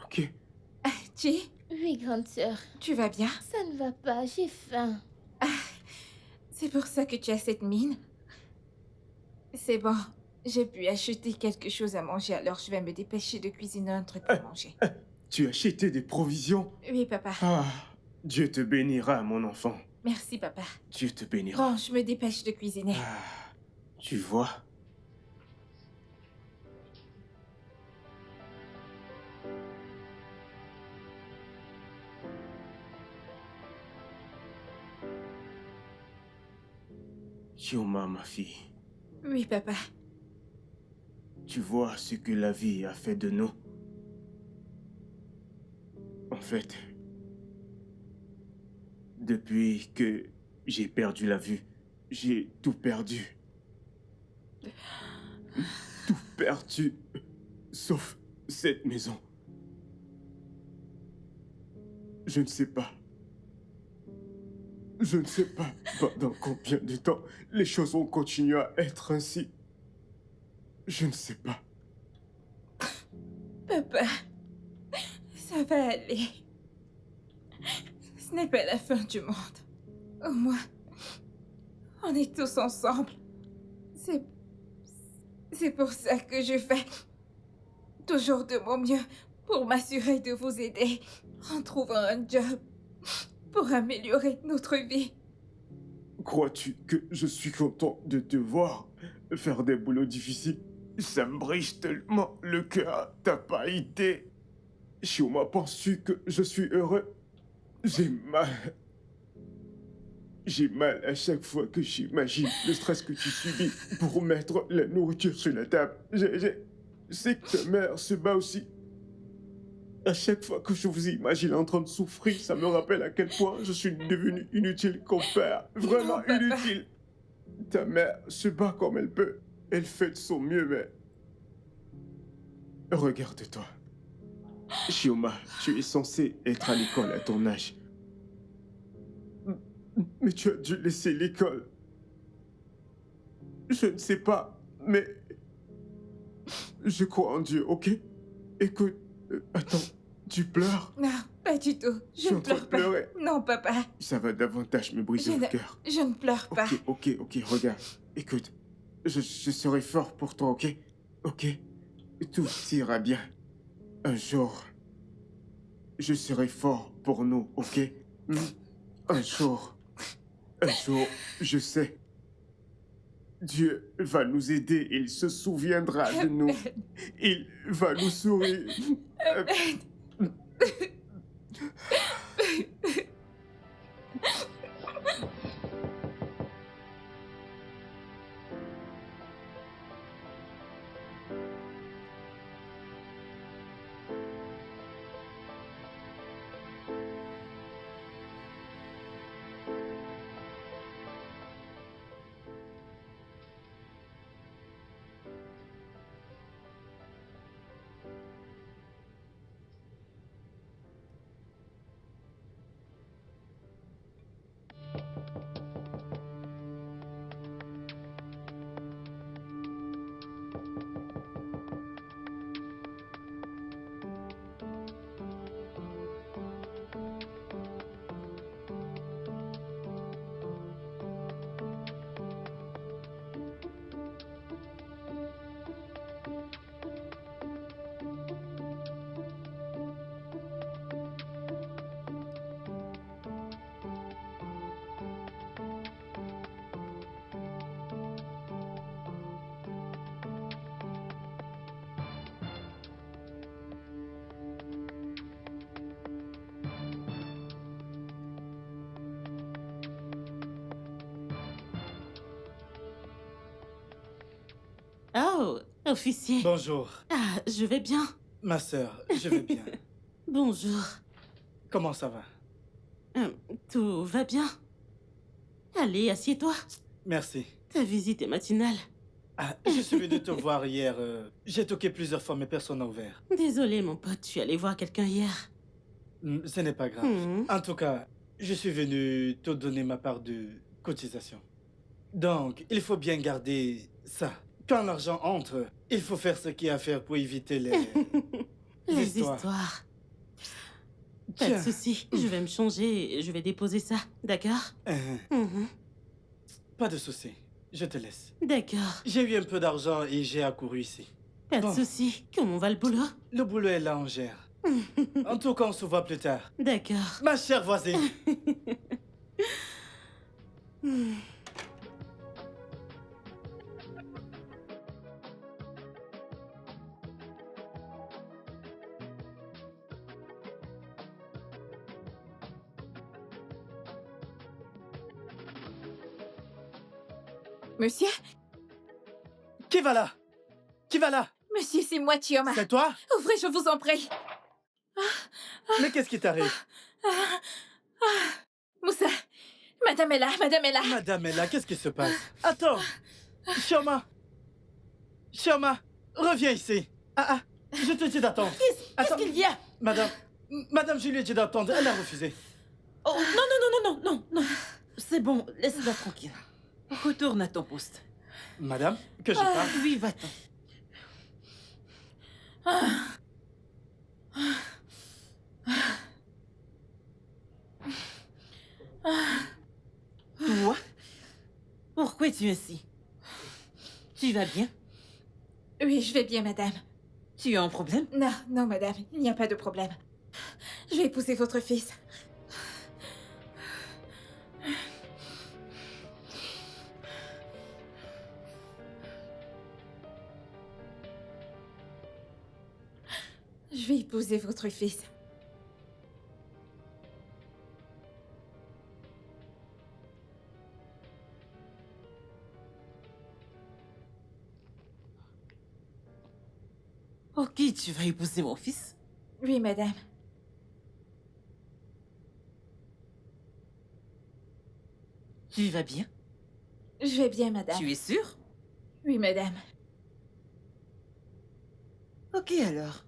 Ok. Chi, Oui, grande sœur. tu vas bien? Ça ne va pas, j'ai faim. C'est pour ça que tu as cette mine? C'est bon. J'ai pu acheter quelque chose à manger, alors je vais me dépêcher de cuisiner un truc pour manger. Tu as acheté des provisions? Oui, papa. Ah, Dieu te bénira, mon enfant. Merci, papa. Dieu te bénira. Bon, je me dépêche de cuisiner. Ah, tu vois? Chioma, ma fille, Oui, papa. tu vois ce que la vie a fait de nous? En fait, depuis que j'ai perdu la vue, j'ai tout perdu. Tout perdu, sauf cette maison. Je ne sais pas. Je ne sais pas pendant combien de temps les choses vont continuer à être ainsi. Je ne sais pas. Papa, ça va aller. Ce n'est pas la fin du monde. Au moins, on est tous ensemble. C'est pour ça que je fais toujours de mon mieux pour m'assurer de vous aider en trouvant un job pour améliorer notre vie. Crois-tu que je suis content de te voir faire des boulots difficiles? Ça me brise tellement le cœur, t'as pas idée. Chioma, penses-tu que je suis heureux? J'ai mal. J'ai mal à chaque fois que j'imagine le stress que tu subis pour mettre la nourriture sur la table. Je sais que ta mère se bat aussi. À chaque fois que je vous imagine en train de souffrir, ça me rappelle à quel point je suis devenu inutile comme père. Vraiment Non, papa. inutile. Ta mère se bat comme elle peut. Elle fait de son mieux, mais... Regarde-toi. Chioma, tu es censé être à l'école à ton âge. Mais tu as dû laisser l'école. Je ne sais pas, mais... Je crois en Dieu, ok? Écoute, attends, Tu pleures? Non, pas du tout. Je Je suis ne en train de pleure pas. pleurer. Non, papa. Ça va davantage me briser Je le ne- cœur. Je ne pleure pas. Ok, regarde. Écoute, je serai fort pour toi, ok? Ok? Tout ira bien. Un jour, je serai fort pour nous, ok? Un jour, je sais. Dieu va nous aider, il se souviendra de nous. Il va nous sourire. Oh, officier. Bonjour. Ah, je vais bien. Ma sœur, je vais bien. Bonjour. Comment ça va? Tout va bien? Allez, assieds-toi. Merci. Ta visite est matinale. Ah, je suis venu te voir hier. J'ai toqué plusieurs fois, mais personne n'a ouvert. Désolé, mon pote, je suis allé voir quelqu'un hier. Ce n'est pas grave. En tout cas, je suis venu te donner ma part de cotisation. Donc, il faut bien garder ça. Quand l'argent entre, il faut faire ce qu'il y a à faire pour éviter les... Les histoires. Pas de Tiens. souci. Je vais me changer et je vais déposer ça. D'accord? Pas de souci. Je te laisse. D'accord. J'ai eu un peu d'argent et j'ai accouru ici. Pas Bon. de souci. Comment va le boulot? Le boulot est là, on gère. En tout cas, on se voit plus tard. D'accord. Ma chère voisine. Monsieur? Qui va là? Qui va là? Monsieur, c'est moi, Chioma. C'est toi? Ouvrez, je vous en prie. Mais qu'est-ce qui t'arrive? Moussa, madame est là, madame est là. Madame est là, qu'est-ce qui se passe? Attends! Chioma! Chioma! Reviens ici! Je te dis d'attendre. Qu'est-ce qu'il y a? Madame, je lui ai dit d'attendre, elle a refusé. Oh, non. C'est bon, laisse-la tranquille. Retourne à ton poste. Madame, que je parle? Oui, va-t'en. Toi? Pourquoi es-tu ainsi? Tu vas bien? Oui, je vais bien, madame. Tu as un problème? Non, madame, il n'y a pas de problème. Je vais épouser votre fils. Je vais épouser votre fils. Ok, tu vas épouser mon fils? Oui, madame. Tu vas bien? Je vais bien, madame. Tu es sûre? Oui, madame. Ok alors.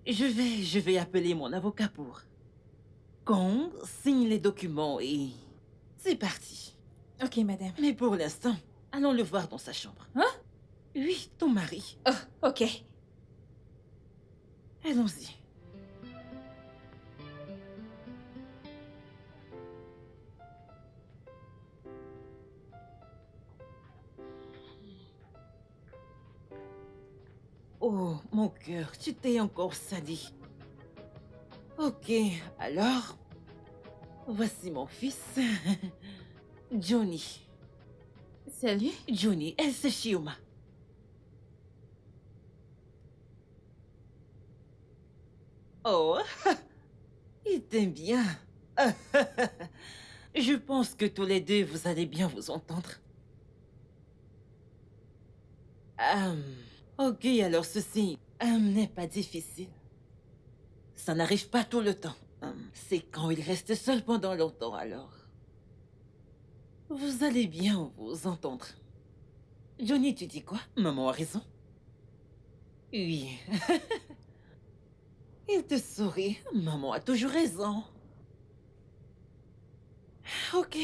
Je vais appeler mon avocat pour... Kong signe les documents et... C'est parti. Ok, madame. Mais pour l'instant, allons le voir dans sa chambre. Hein? Oui, ton mari. Oh, ok. Allons-y. Oh, mon cœur, tu t'es encore sali. Ok, alors, voici mon fils, Johnny. Salut. Johnny, elle c'est Shioma. Oh, il t'aime bien. Je pense que tous les deux, vous allez bien vous entendre. Ok, alors ceci n'est pas difficile. Ça n'arrive pas tout le temps. C'est quand il reste seul pendant longtemps, alors. Vous allez bien vous entendre. Johnny, tu dis quoi? Maman a raison. Oui. Il te sourit. Maman a toujours raison. Ok.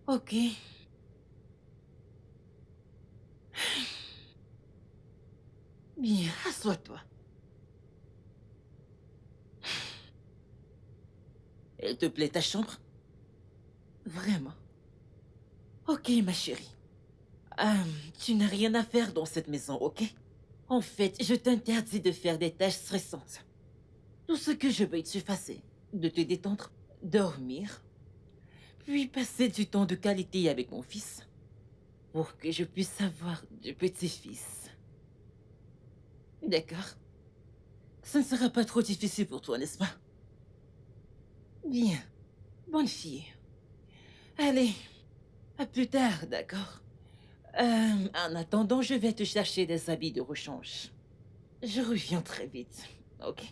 Ok. Bien, assois-toi. Elle te plaît ta chambre? Vraiment? Ok, ma chérie. Tu n'as rien à faire dans cette maison, ok? En fait, je t'interdis de faire des tâches stressantes. Tout ce que je veux, tu fasses, c'est de te détendre, dormir, puis passer du temps de qualité avec mon fils, pour que je puisse avoir de petits-fils. D'accord? Ça ne sera pas trop difficile pour toi, n'est-ce pas? Bien. Bonne fille. Allez, à plus tard, d'accord? En attendant, je vais te chercher des habits de rechange. Je reviens très vite, ok?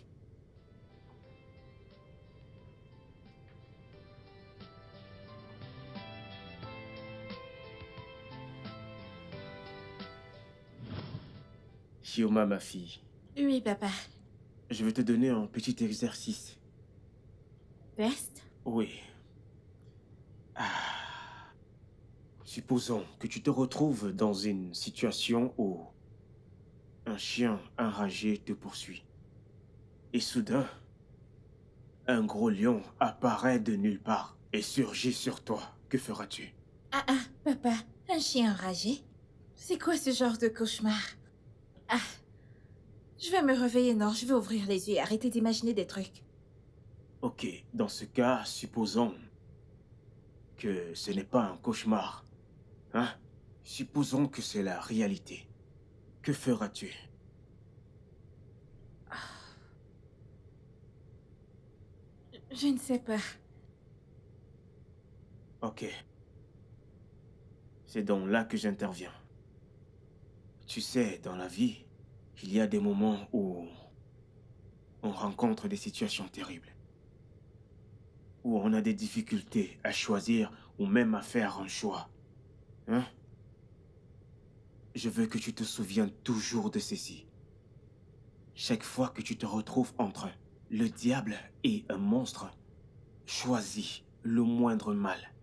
Shioma, ma fille, Oui, papa. je vais te donner un petit exercice. Test? Oui. Supposons que tu te retrouves dans une situation où un chien enragé te poursuit. Et soudain, un gros lion apparaît de nulle part et surgit sur toi. Que feras-tu? Ah, papa, un chien enragé? C'est quoi ce genre de cauchemar? Ah, je vais me réveiller, non, je vais ouvrir les yeux et arrêter d'imaginer des trucs. Ok, dans ce cas, supposons que ce n'est pas un cauchemar. Hein? Supposons que c'est la réalité. Que feras-tu? Je ne sais pas. Ok. C'est donc là que j'interviens. Tu sais, dans la vie, il y a des moments où on rencontre des situations terribles. Où on a des difficultés à choisir ou même à faire un choix. Hein? Je veux que tu te souviennes toujours de ceci. Chaque fois que tu te retrouves entre le diable et un monstre, choisis le moindre mal.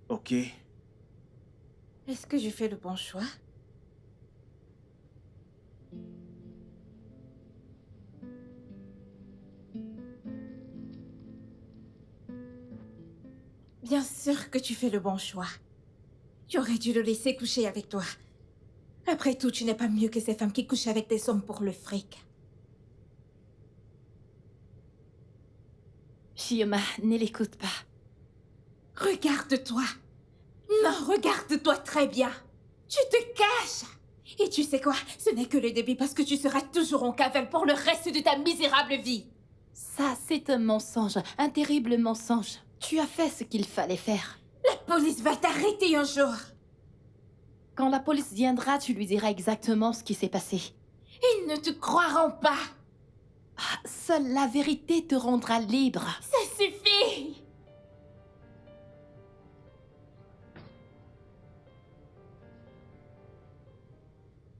Ok? Est-ce que je fais le bon choix? Bien sûr que tu fais le bon choix. Tu aurais dû le laisser coucher avec toi. Après tout, tu n'es pas mieux que ces femmes qui couchent avec des hommes pour le fric. Shioma, ne l'écoute pas. Regarde-toi. Non, regarde-toi très bien. Tu te caches. Et tu sais quoi? Ce n'est que le début parce que tu seras toujours en cavale pour le reste de ta misérable vie. Ça, c'est un mensonge, un terrible mensonge. Tu as fait ce qu'il fallait faire. La police va t'arrêter un jour. Quand la police viendra, tu lui diras exactement ce qui s'est passé. Ils ne te croiront pas. Seule la vérité te rendra libre. Ça suffit.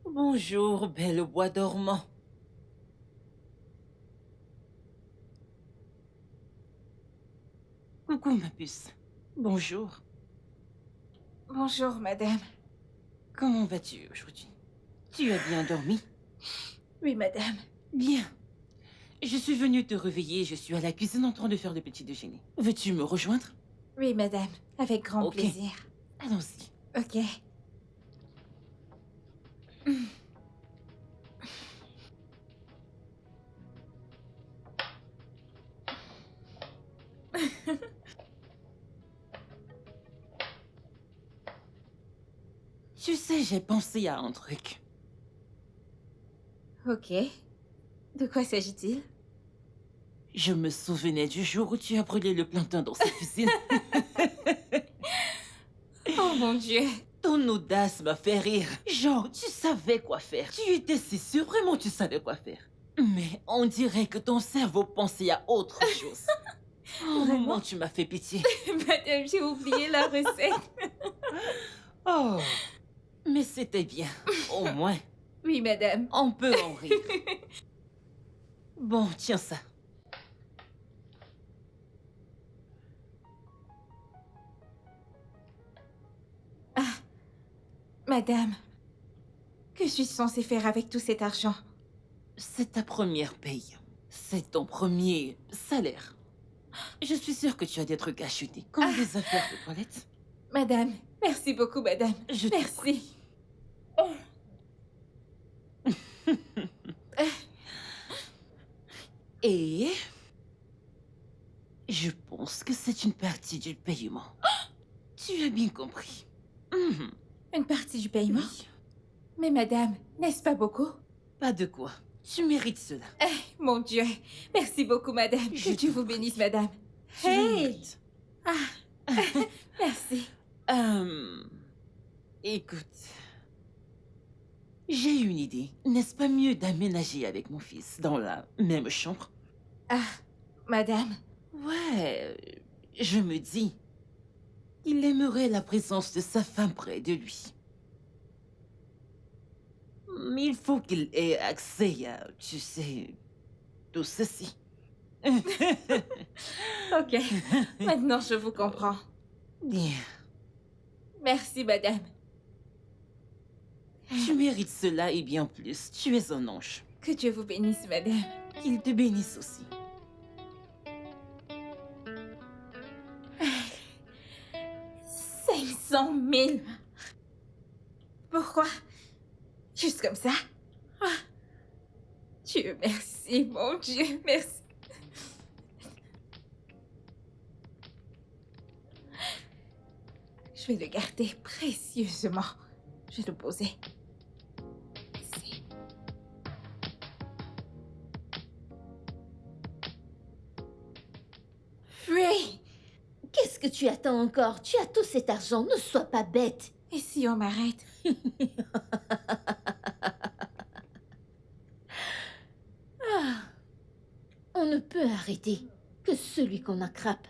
Bonjour, belle bois dormant. Coucou, ma puce. Bonjour. Bonjour, madame. Comment vas-tu aujourd'hui? Tu as bien dormi? Oui, madame. Bien. Je suis venue te réveiller, je suis à la cuisine en train de faire le petit déjeuner. Veux-tu me rejoindre? Oui, madame. Avec grand Ok. plaisir. Allons-y. Ok. Tu sais, j'ai pensé à un truc. Ok. De quoi s'agit-il? Je me souvenais du jour où tu as brûlé le plantain dans cette cuisine. Oh mon Dieu. Ton audace m'a fait rire. Genre, tu savais quoi faire. Tu étais si sûr, vraiment tu savais quoi faire. Mais on dirait que ton cerveau pensait à autre chose. Oh, Vraiment? moment, tu m'as fait pitié. Madame, j'ai oublié la recette. Oh, mais c'était bien. Au moins, Oui, madame. on peut en rire. Bon, tiens ça. Madame, que suis-je censée faire avec tout cet argent? C'est ta première paye. C'est ton premier salaire. Je suis sûre que tu as des trucs à acheter, comme des affaires de toilette. Madame, merci beaucoup, madame. Je t'en Merci. Et je pense que c'est une partie du paiement. Tu as bien compris. Mhm. Une partie du paiement? Oui. Mais madame, n'est-ce pas beaucoup? Pas de quoi. Tu mérites cela. Mon Dieu. Merci beaucoup, madame. Je Que Dieu t'en vous prie. bénisse, madame. Tu le Hey! mérites. Merci. Écoute, j'ai une idée. N'est-ce pas mieux d'aménager avec mon fils dans la même chambre? Madame, Ouais, je me dis, il aimerait la présence de sa femme près de lui. Mais il faut qu'il ait accès à, tu sais, tout ceci. ok. Maintenant, je vous comprends. Bien, Merci, madame. tu mérites cela et bien plus. Tu es un ange. Que Dieu vous bénisse, madame. Qu'il te bénisse aussi. $500 000. Pourquoi? Juste comme ça? Dieu merci, mon Dieu, merci. Je vais le garder précieusement. Je vais le poser ici. Free! Qu'est-ce que tu attends encore? Tu as tout cet argent, ne sois pas bête. Et si on m'arrête? On ne peut arrêter que celui qu'on attrape.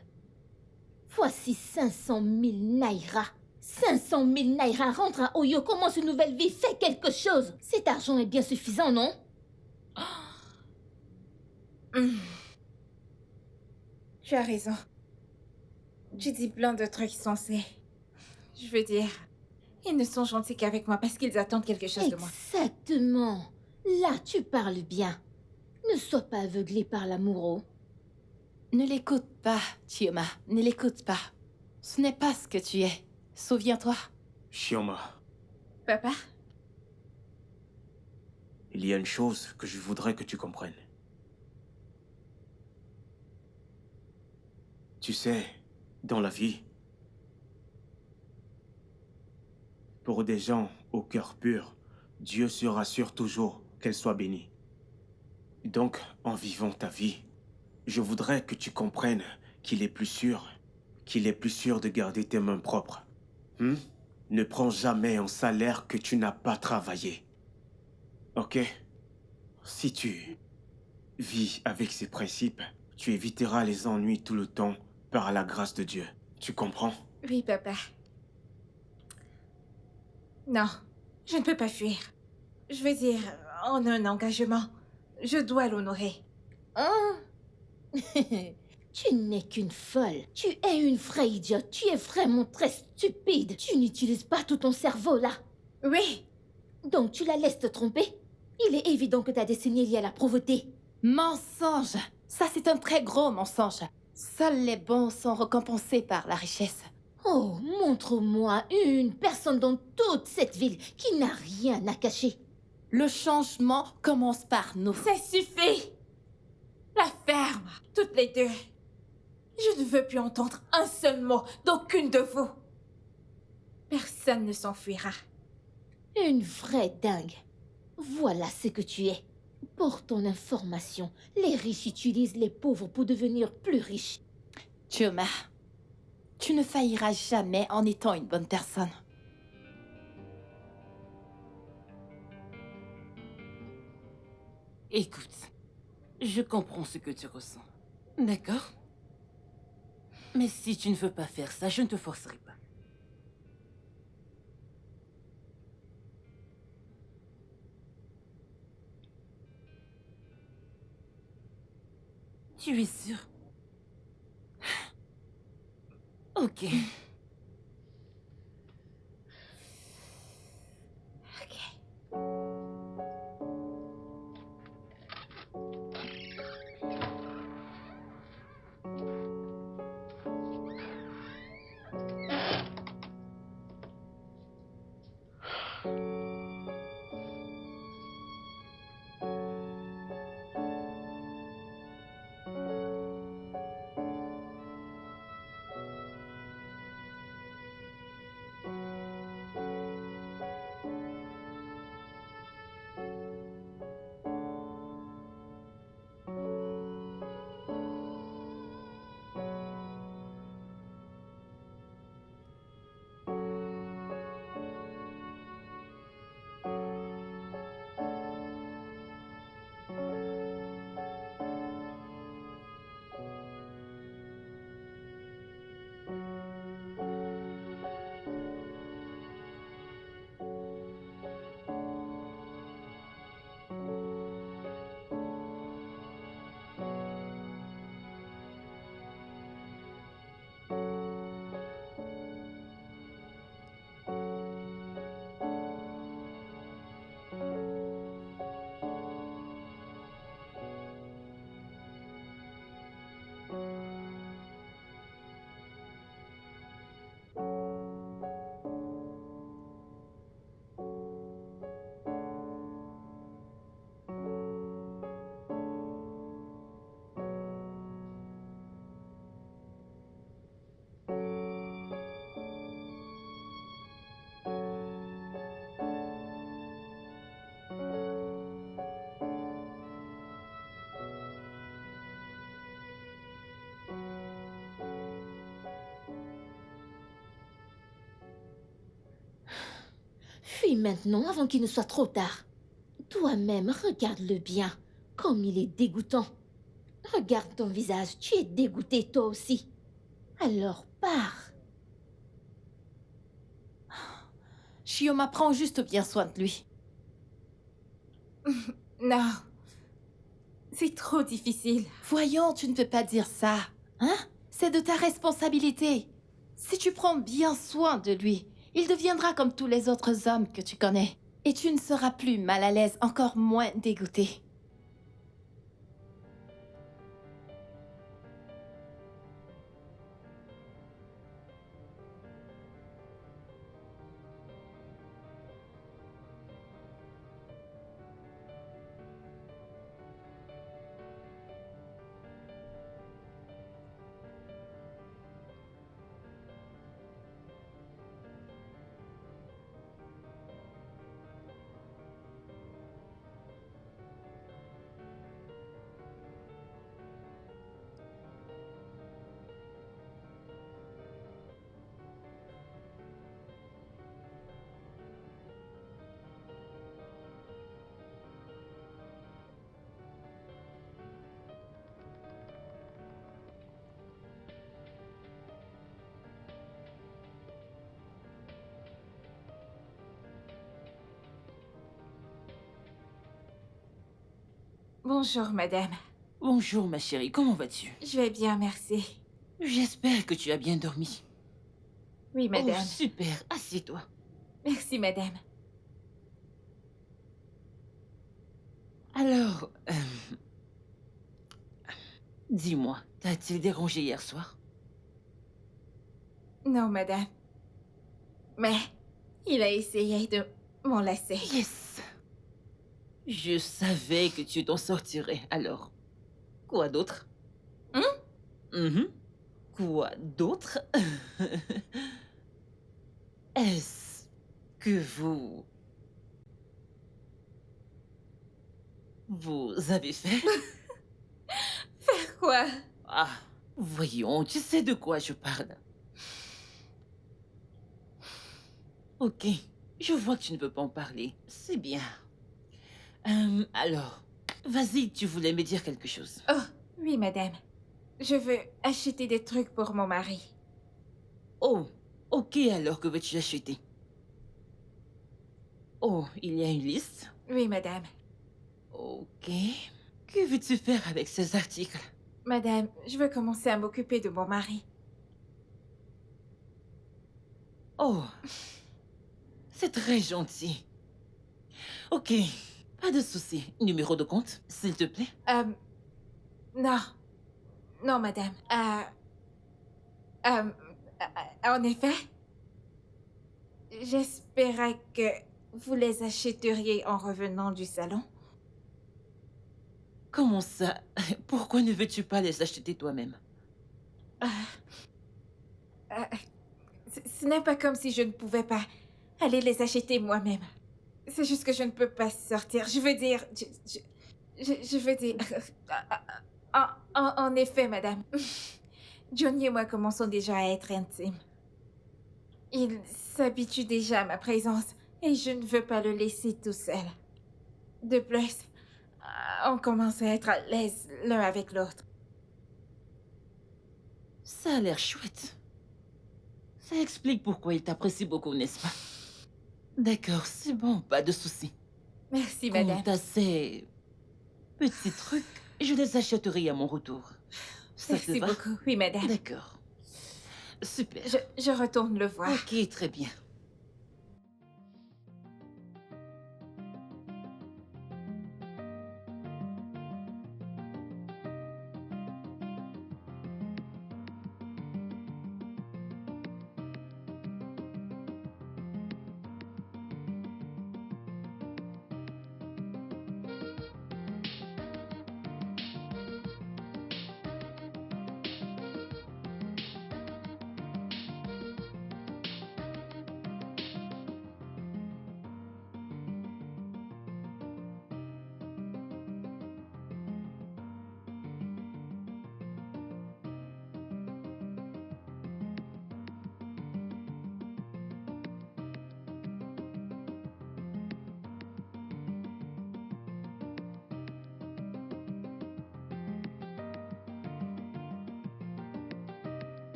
Voici 500 000 naira. 500 000 naira, rentre à Oyo, commence une nouvelle vie, fais quelque chose. Cet argent est bien suffisant, non? Tu as raison. Tu dis plein de trucs sensés. Je veux dire, ils ne sont gentils qu'avec moi parce qu'ils attendent quelque chose de moi. Exactement. Là, tu parles bien. Ne sois pas aveuglé par l'amour. Ne l'écoute pas, Chioma. Ne l'écoute pas. Ce n'est pas ce que tu es. Souviens-toi. Chioma, Papa? il y a une chose que je voudrais que tu comprennes. Tu sais, dans la vie, pour des gens au cœur pur, Dieu se rassure toujours qu'elle soit bénie. Donc, en vivant ta vie, je voudrais que tu comprennes qu'il est plus sûr de garder tes mains propres. Ne prends jamais un salaire que tu n'as pas travaillé. Ok? Si tu vis avec ces principes, tu éviteras les ennuis tout le temps par la grâce de Dieu. Tu comprends? Oui, papa. Non, je ne peux pas fuir. Je veux dire, en un engagement, je dois l'honorer. Hein? Tu n'es qu'une folle. Tu es une vraie idiote. Tu es vraiment très stupide. Tu n'utilises pas tout ton cerveau, là. Oui, Donc tu la laisses te tromper? Il est évident que ta destinée est liée à la pauvreté. Mensonge. Ça, c'est un très gros mensonge. Seuls les bons sont récompensés par la richesse. Oh, montre-moi une personne dans toute cette ville qui n'a rien à cacher. Le changement commence par nous. Ça suffit! La ferme, toutes les deux. Je ne veux plus entendre un seul mot d'aucune de vous. Personne ne s'enfuira. Une vraie dingue. Voilà ce que tu es. Pour ton information, les riches utilisent les pauvres pour devenir plus riches. Chioma, tu ne failliras jamais en étant une bonne personne. Écoute, je comprends ce que tu ressens. D'accord? Mais si tu ne veux pas faire ça, je ne te forcerai pas. Tu es sûr? Ok. Fuis maintenant avant qu'il ne soit trop tard. Toi-même, regarde-le bien, comme il est dégoûtant. Regarde ton visage, tu es dégoûté toi aussi. Alors pars. Chioma prend juste bien soin de lui. Non. C'est trop difficile. Voyons, tu ne peux pas dire ça. Hein? C'est de ta responsabilité. Si tu prends bien soin de lui, il deviendra comme tous les autres hommes que tu connais. Et tu ne seras plus mal à l'aise, encore moins dégoûté. Bonjour, madame. Bonjour, ma chérie, comment vas-tu? Je vais bien, merci. J'espère que tu as bien dormi. Oui, madame. Oh, super, assieds-toi. Merci, madame. Alors, dis-moi, t'a-t-il dérangé hier soir? Non, madame. Mais il a essayé de m'enlacer. Yes! Je savais que tu t'en sortirais. Alors, quoi d'autre? Mhm. Quoi d'autre? Est-ce que vous avez fait? Faire quoi? Ah, voyons, tu sais de quoi je parle. Ok, je vois que tu ne veux pas en parler. C'est bien. Alors, vas-y, tu voulais me dire quelque chose. Oh, oui, madame. Je veux acheter des trucs pour mon mari. Oh, ok, alors que veux-tu acheter? Oh, il y a une liste? Oui, madame. Ok. Que veux-tu faire avec ces articles? Madame, je veux commencer à m'occuper de mon mari. Oh, c'est très gentil. Ok, pas de souci. Numéro de compte, s'il te plaît? Non. Non, madame. En effet, j'espérais que vous les achèteriez en revenant du salon. Comment ça? Pourquoi ne veux-tu pas les acheter toi-même? Ce n'est pas comme si je ne pouvais pas aller les acheter moi-même. C'est juste que je ne peux pas sortir. Je veux dire... Je veux dire... En effet, madame. Johnny et moi commençons déjà à être intimes. Il s'habitue déjà à ma présence et je ne veux pas le laisser tout seul. De plus, on commence à être à l'aise l'un avec l'autre. Ça a l'air chouette. Ça explique pourquoi il t'apprécie beaucoup, n'est-ce pas? D'accord, c'est bon, pas de souci. Merci, Quant madame. à ces petits trucs, je les achèterai à mon retour. Ça te Merci va? beaucoup. Oui, madame. D'accord. Super. Je retourne le voir. Ok, très bien.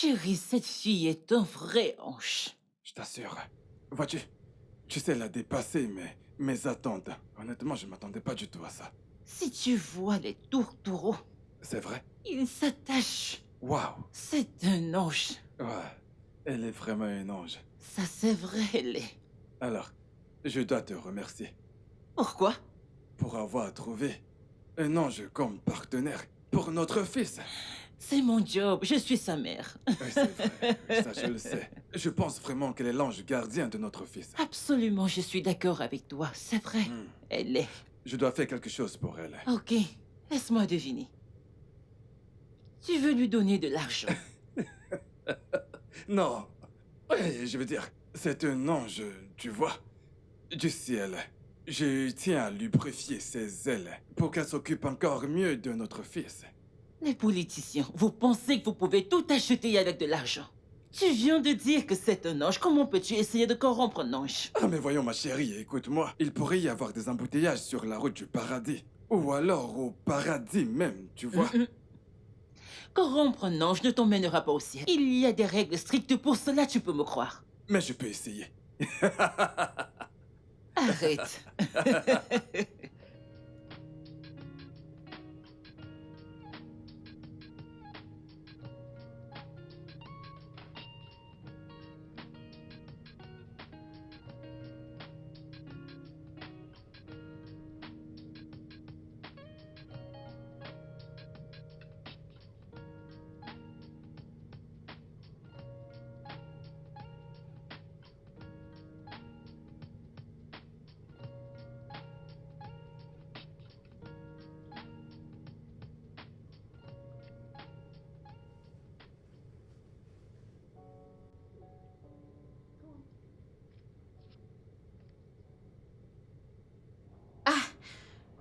Chérie, cette fille est un vrai ange. Je t'assure. Vois-tu, tu sais la dépasser, mais mes attentes. Honnêtement, je m'attendais pas du tout à ça. Si tu vois les tourtereaux, C'est vrai? ils s'attachent. Waouh! C'est un ange. Ouais, elle est vraiment un ange. Ça, c'est vrai, elle est. Alors, je dois te remercier Pourquoi? pour avoir trouvé un ange comme partenaire pour notre fils. C'est mon job, je suis sa mère. Oui, c'est vrai, ça je le sais. Je pense vraiment qu'elle est l'ange gardien de notre fils. Absolument, je suis d'accord avec toi. C'est vrai, elle est. Je dois faire quelque chose pour elle. Ok, laisse-moi deviner. Tu veux lui donner de l'argent. Non. Ouais, je veux dire, c'est un ange, tu vois, du ciel. Je tiens à lubrifier ses ailes pour qu'elle s'occupe encore mieux de notre fils. Les politiciens, vous pensez que vous pouvez tout acheter avec de l'argent. Tu viens de dire que c'est un ange. Comment peux-tu essayer de corrompre un ange? Ah mais voyons ma chérie, écoute-moi. Il pourrait y avoir des embouteillages sur la route du paradis. Ou alors au paradis même, tu vois. Corrompre un ange ne t'emmènera pas au ciel. Il y a des règles strictes pour cela, tu peux me croire. Mais je peux essayer. Arrête.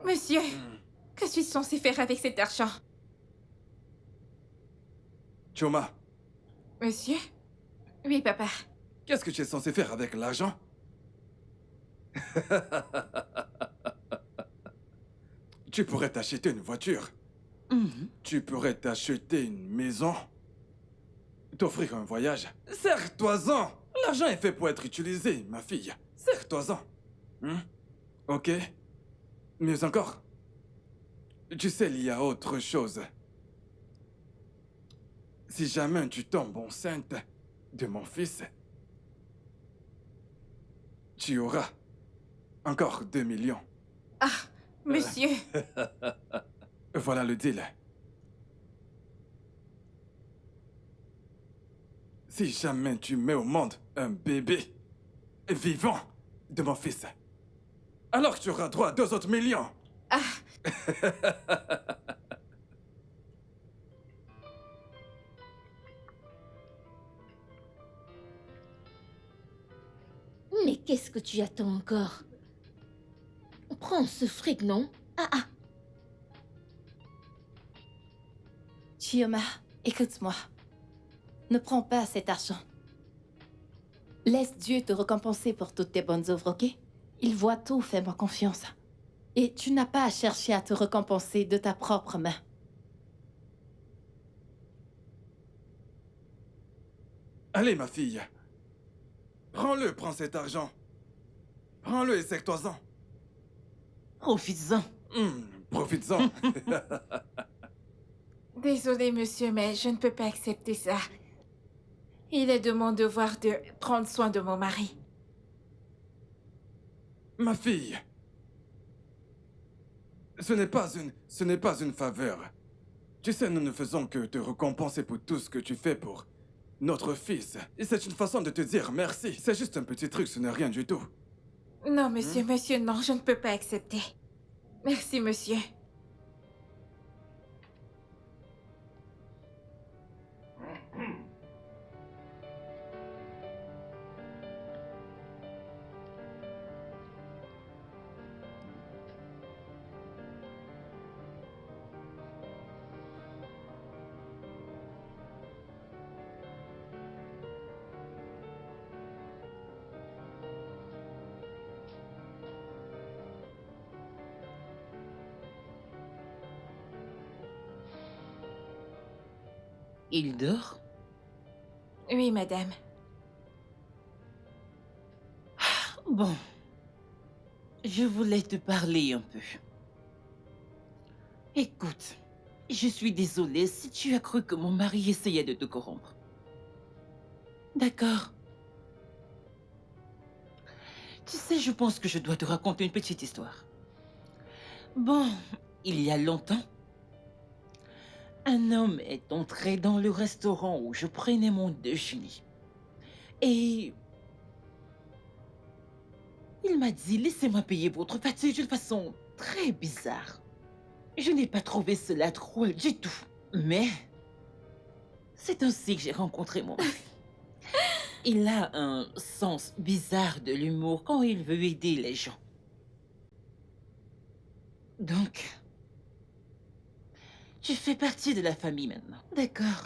Monsieur, que suis-je censé faire avec cet argent? Choma, Monsieur? Oui, papa. qu'est-ce que tu es censé faire avec l'argent? Tu pourrais t'acheter une voiture. Tu pourrais t'acheter une maison. T'offrir un voyage. Serre-toi-en! L'argent est fait pour être utilisé, ma fille. Serre-toi-en. Ok? Mieux encore. Tu sais, il y a autre chose. Si jamais tu tombes enceinte de mon fils, tu auras encore 2 millions. Ah, monsieur. Voilà le deal. Si jamais tu mets au monde un bébé vivant de mon fils, alors tu auras droit à 2 autres millions. Ah, Mais qu'est-ce que tu attends encore? Prends ce fric, non? Ah. Chioma, écoute-moi. Ne prends pas cet argent. Laisse Dieu te récompenser pour toutes tes bonnes œuvres, ok? Il voit tout, fais-moi confiance. Et tu n'as pas à chercher à te récompenser de ta propre main. Allez, ma fille. Prends-le, prends cet argent. Prends-le et sers-toi-en. Profites-en. Profites-en. désolé, monsieur, mais je ne peux pas accepter ça. Il est de mon devoir de prendre soin de mon mari. Ma fille. Ce n'est pas une faveur. Tu sais, nous ne faisons que te récompenser pour tout ce que tu fais pour notre fils. Et c'est une façon de te dire merci. C'est juste un petit truc, ce n'est rien du tout. Non, monsieur, monsieur, non, je ne peux pas accepter. Merci, monsieur. Il dort? Oui, madame. Bon, je voulais te parler un peu. Écoute, je suis désolée si tu as cru que mon mari essayait de te corrompre. D'accord. Tu sais, je pense que je dois te raconter une petite histoire. Bon, il y a longtemps, un homme est entré dans le restaurant où je prenais mon déjeuner. Et il m'a dit, laissez-moi payer votre fatigue d'une façon très bizarre. Je n'ai pas trouvé cela drôle du tout. Mais c'est ainsi que j'ai rencontré mon mari. Il a un sens bizarre de l'humour quand il veut aider les gens. Donc, tu fais partie de la famille maintenant, d'accord?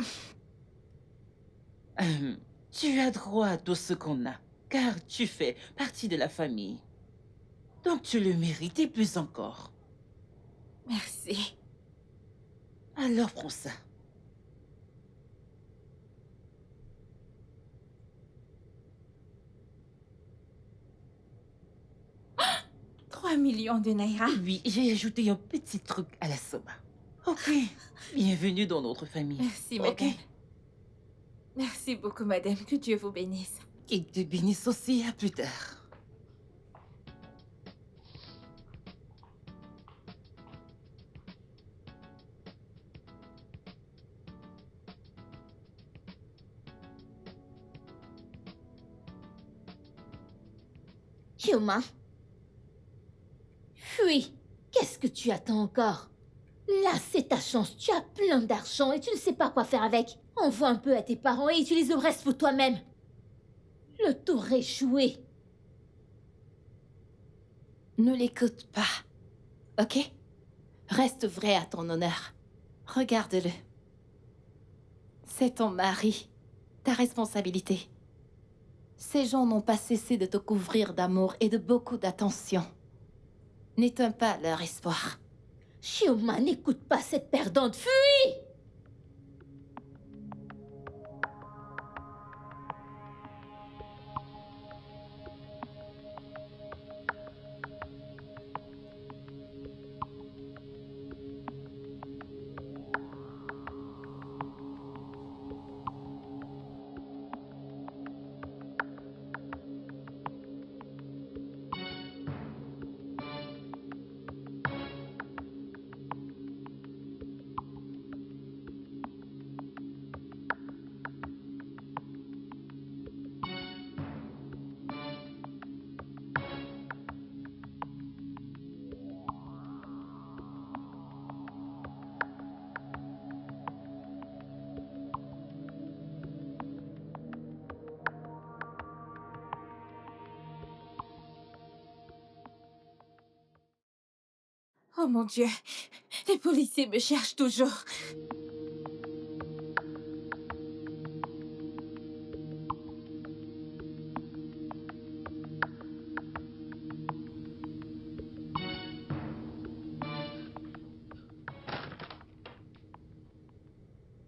Tu as droit à tout ce qu'on a, car tu fais partie de la famille. Donc tu le mérites et plus encore. Merci. Alors prends ça. 3 millions de naira. Oui, j'ai ajouté un petit truc à la somme. Ok, bienvenue dans notre famille. Merci, Ok. madame. Merci beaucoup, madame. Que Dieu vous bénisse. Qu'il te bénisse aussi, à plus tard. Chioma. Fuis. Qu'est-ce que tu attends encore? Là, c'est ta chance. Tu as plein d'argent et tu ne sais pas quoi faire avec. Envoie un peu à tes parents et utilise le reste pour toi-même. Le tour est joué. Ne l'écoute pas, ok? Reste vrai à ton honneur. Regarde-le. C'est ton mari, ta responsabilité. Ces gens n'ont pas cessé de te couvrir d'amour et de beaucoup d'attention. N'éteins pas leur espoir. Chioma, n'écoute pas cette perdante. Fuis! Oh mon Dieu. Les policiers me cherchent toujours.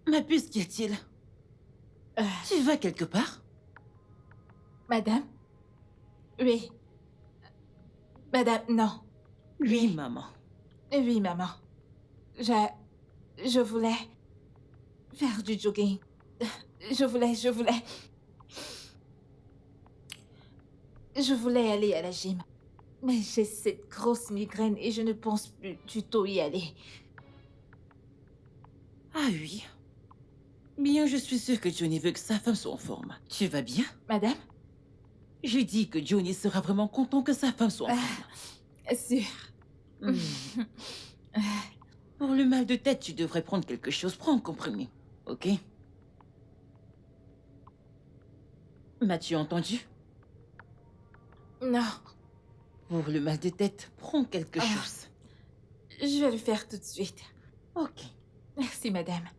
Ma puce, qu'y a-t-il? Tu vas quelque part? Madame? Oui. Madame, non. Oui, maman. Oui, maman. Je voulais faire du jogging. Je voulais aller à la gym. Mais j'ai cette grosse migraine et je ne pense plus du tout y aller. Ah oui. Bien, je suis sûre que Johnny veut que sa femme soit en forme. Tu vas bien? Madame? Je dis que Johnny sera vraiment content que sa femme soit en forme. Sûr. Pour le mal de tête, tu devrais prendre quelque chose. Prends un comprimé, ok? M'as-tu entendu? Non. Pour le mal de tête, prends quelque chose. Je vais le faire tout de suite. Ok. Merci, madame.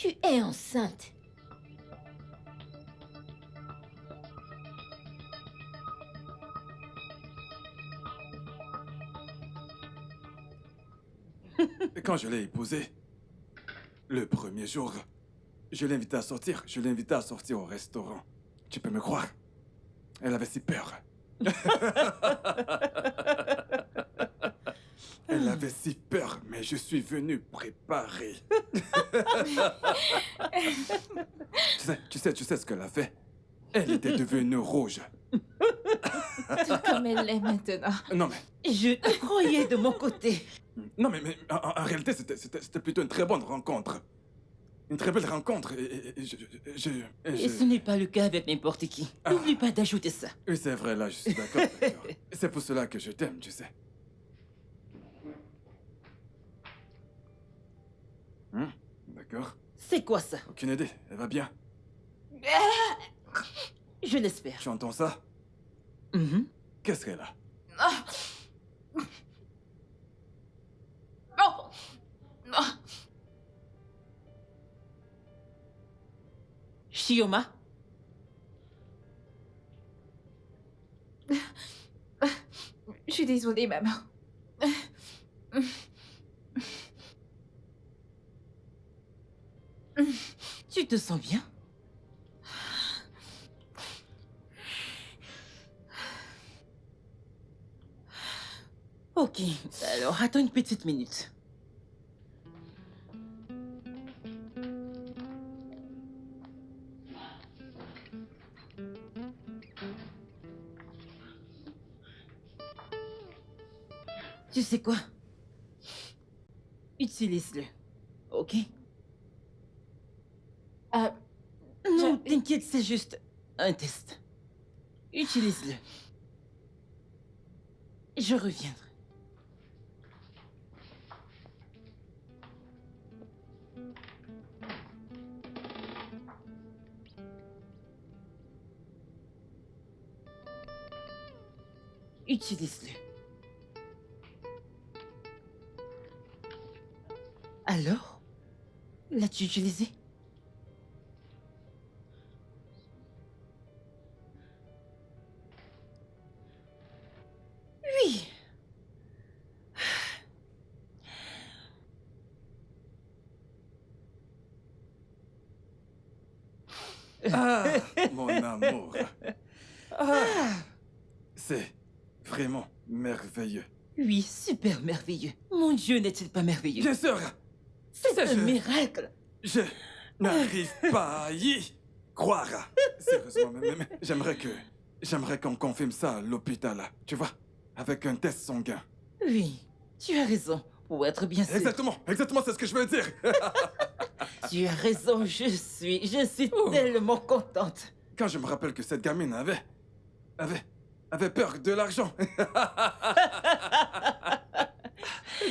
Tu es enceinte. Quand je l'ai épousée, le premier jour, je l'ai invitée à sortir. Je l'ai invitée à sortir au restaurant. Tu peux me croire? Elle avait si peur. Elle avait si peur, mais je suis venu préparé. tu sais ce qu'elle a fait? Elle était devenue rouge. Tout comme elle l'est maintenant. Non mais, Je te croyais de mon côté. non mais en réalité, c'était plutôt une très bonne rencontre. Une très belle rencontre et Et ce n'est pas le cas avec n'importe qui. N'oublie pas d'ajouter ça. Oui, c'est vrai, là, je suis d'accord. C'est pour cela que je t'aime, tu sais. D'accord. C'est quoi ça? Aucune idée, elle va bien. Je l'espère. Tu entends ça? Mhm. Qu'est-ce qu'elle a? Oh non. Shioma? Je suis désolée, maman. Tu te sens bien? Ok, alors attends une petite minute. Tu sais quoi? Utilise-le, ok? Non, t'inquiète, c'est juste un test. Utilise-le. Je reviendrai. Utilise-le. Alors? L'as-tu utilisé? Oui. Ah, mon amour. C'est vraiment merveilleux. Oui, super merveilleux. Mon Dieu, n'est-il pas merveilleux? Bien sûr, C'est un je- miracle. je n'arrive pas à y croire. Sérieusement, mais j'aimerais qu'on confirme ça à l'hôpital, tu vois, avec un test sanguin. Oui, tu as raison. Pour être bien sûr. Exactement, c'est ce que je veux dire. Tu as raison, je suis tellement contente. Quand je me rappelle que cette gamine avait peur de l'argent.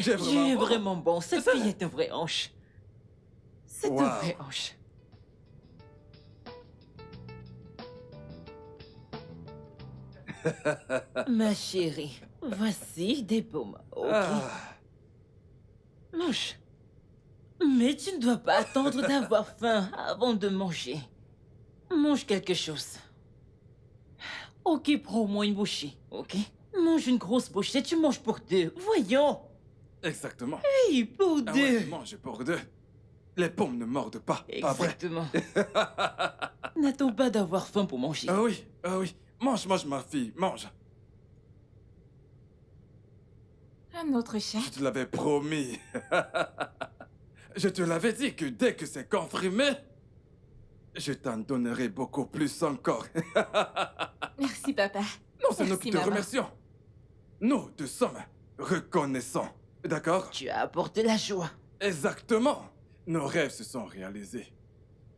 Tu es vraiment bon. Cette fille est un vrai hanche. C'est un Wow. vrai hanche. Ma chérie, voici des pommes. Ok. Ah, Mange. Mais tu ne dois pas attendre d'avoir faim avant de manger. Mange quelque chose. Ok, prends au moins une bouchée, ok? Mange une grosse bouchée, tu manges pour deux. Voyons. exactement. Oui, pour Ah deux. ouais, mange pour deux. Les pommes ne mordent pas, pas vrai? Exactement. N'attends pas d'avoir faim pour manger. Ah oui. Mange, ma fille, mange. Un autre chat. Je te l'avais promis. Je te l'avais dit que dès que c'est confirmé, je t'en donnerai beaucoup plus encore. Merci, papa. Non, c'est nous Merci, qui te maman. remercions. Nous te sommes reconnaissants. D'accord? Tu as apporté la joie. Exactement. Nos rêves se sont réalisés.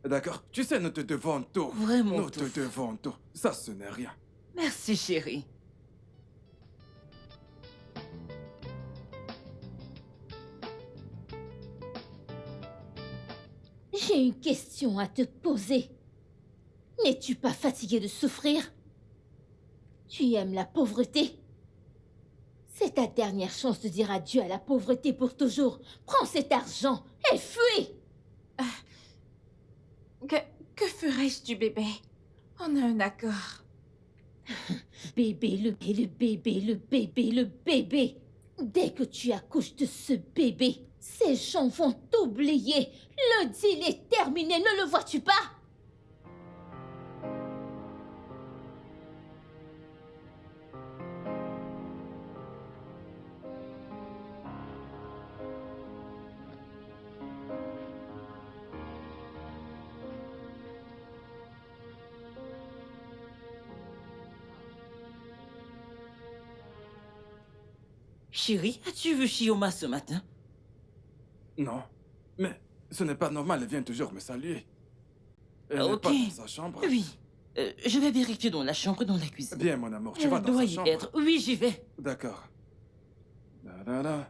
D'accord? Tu sais, nous te devons tout. Vraiment Nous tout. te devons tout. Ça, ce n'est rien. Merci, chérie. J'ai une question à te poser. N'es-tu pas fatigué de souffrir? Tu aimes la pauvreté? C'est ta dernière chance de dire adieu à la pauvreté pour toujours. Prends cet argent et fuis! Que, que ferais-je du bébé? On a un accord. Bébé, le bébé, le bébé, le bébé. Dès que tu accouches de ce bébé, ces gens vont t'oublier. Le deal est terminé, ne le vois-tu pas? Chérie, as-tu vu Shioma ce matin? Non. Mais ce n'est pas normal, elle vient toujours me saluer. Elle n'est Ok. pas dans sa chambre. Oui. Je vais vérifier dans la chambre et dans la cuisine. Bien, mon amour, tu Elle vas dans doit sa y chambre. être. Oui, j'y vais. D'accord. Da, da, da.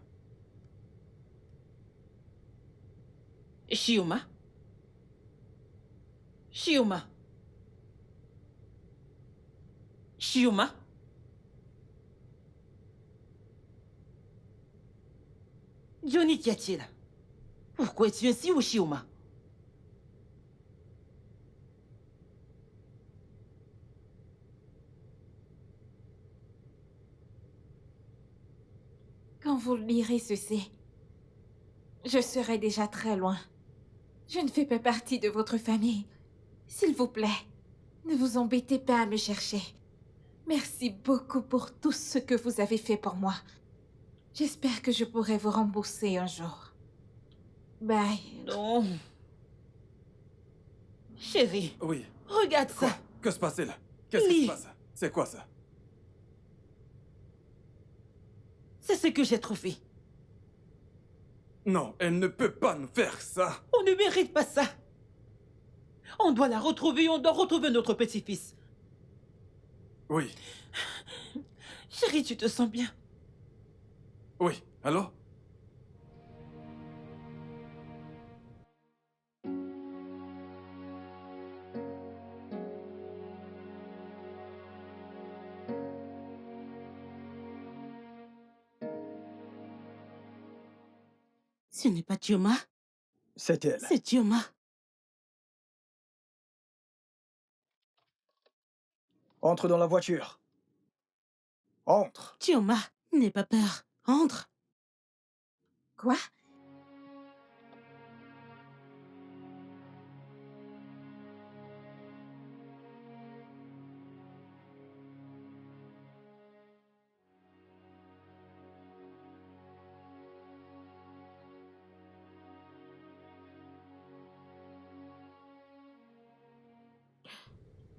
Shioma? Shioma? Shioma? Johnny, qu'y a-t-il? Pourquoi es-tu ainsi, ou Shioma? Quand vous lirez ceci, je serai déjà très loin. Je ne fais pas partie de votre famille. S'il vous plaît, ne vous embêtez pas à me chercher. Merci beaucoup pour tout ce que vous avez fait pour moi. J'espère que je pourrai vous rembourser un jour. Bye. Non. Chérie, Oui. regarde Quoi? ça. Que se passe-t-il? Qu'est-ce qui Lis. se passe? C'est quoi ça? C'est ce que j'ai trouvé. Non, elle ne peut pas nous faire ça. On ne mérite pas ça. On doit la retrouver, on doit retrouver notre petit-fils. Oui. Chérie, tu te sens bien? Oui. Allô? Ce n'est pas Chioma, C'est elle. c'est Chioma. Entre dans la voiture. Entre. Chioma, n'aie pas peur. Entre. Quoi?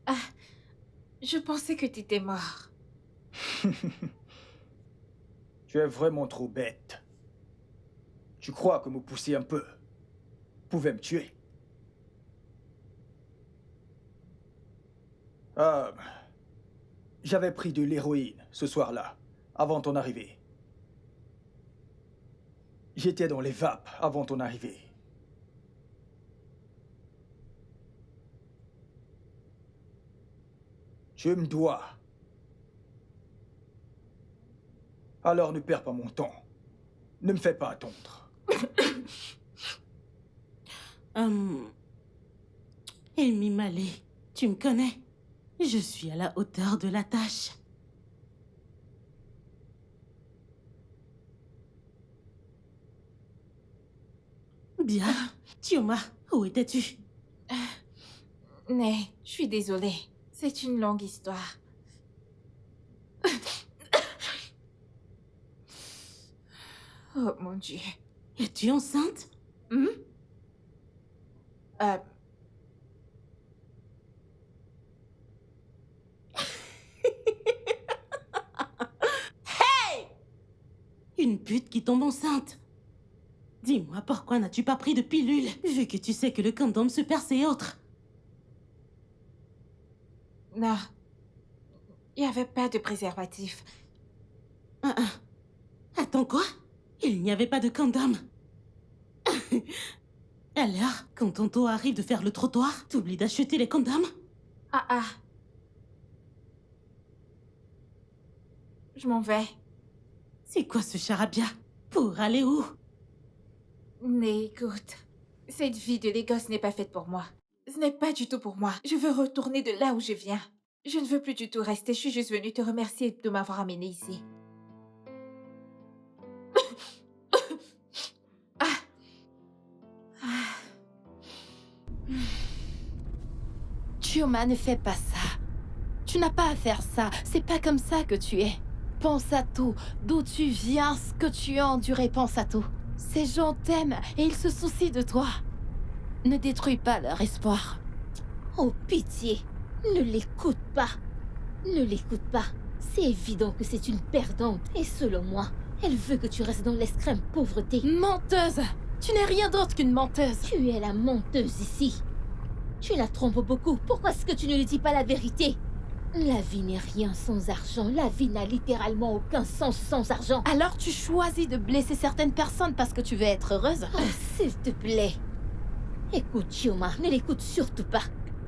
Ah, je pensais que tu étais mort. Tu es vraiment trop bête. Tu crois que me pousser un peu pouvait me tuer? J'avais pris de l'héroïne ce soir-là, avant ton arrivée. J'étais dans les vapes avant ton arrivée. Tu me dois. Alors ne perds pas mon temps. Ne me fais pas attendre. Amy Malé, tu me connais. Je suis à la hauteur de la tâche. Bien. Chioma, où étais-tu? Mais, je suis désolée. C'est une longue histoire. Oh mon Dieu. Es-tu enceinte? Hmm? Euh, Une pute qui tombe enceinte. Dis-moi, pourquoi n'as-tu pas pris de pilule, vu que tu sais que le condom se perce et autres? non. Il n'y avait pas de préservatif. Attends, quoi? Il n'y avait pas de condom. Alors, quand ton tour arrive de faire le trottoir, t'oublies d'acheter les condoms? Ah. Je m'en vais. C'est quoi ce charabia? Pour aller où? Mais écoute, cette vie de Lagos n'est pas faite pour moi. Ce n'est pas du tout pour moi. Je veux retourner de là où je viens. Je ne veux plus du tout rester. Je suis juste venue te remercier de m'avoir amenée ici. Ah. Ah. Chioma, ne fais pas ça. Tu n'as pas à faire ça. C'est pas comme ça que tu es. Pense à tout. D'où tu viens, ce que tu as enduré, pense à tout. Ces gens t'aiment et ils se soucient de toi. Ne détruis pas leur espoir. Oh, pitié. Ne l'écoute pas. Ne l'écoute pas. C'est évident que c'est une perdante. Et selon moi, elle veut que tu restes dans l'extrême pauvreté. Menteuse! Tu n'es rien d'autre qu'une menteuse. Tu es la menteuse ici. Tu la trompes beaucoup. Pourquoi est-ce que tu ne lui dis pas la vérité? La vie n'est rien sans argent. La vie n'a littéralement aucun sens sans argent. Alors tu choisis de blesser certaines personnes parce que tu veux être heureuse? Oh, s'il te plaît. Écoute, Chioma, ne l'écoute surtout pas.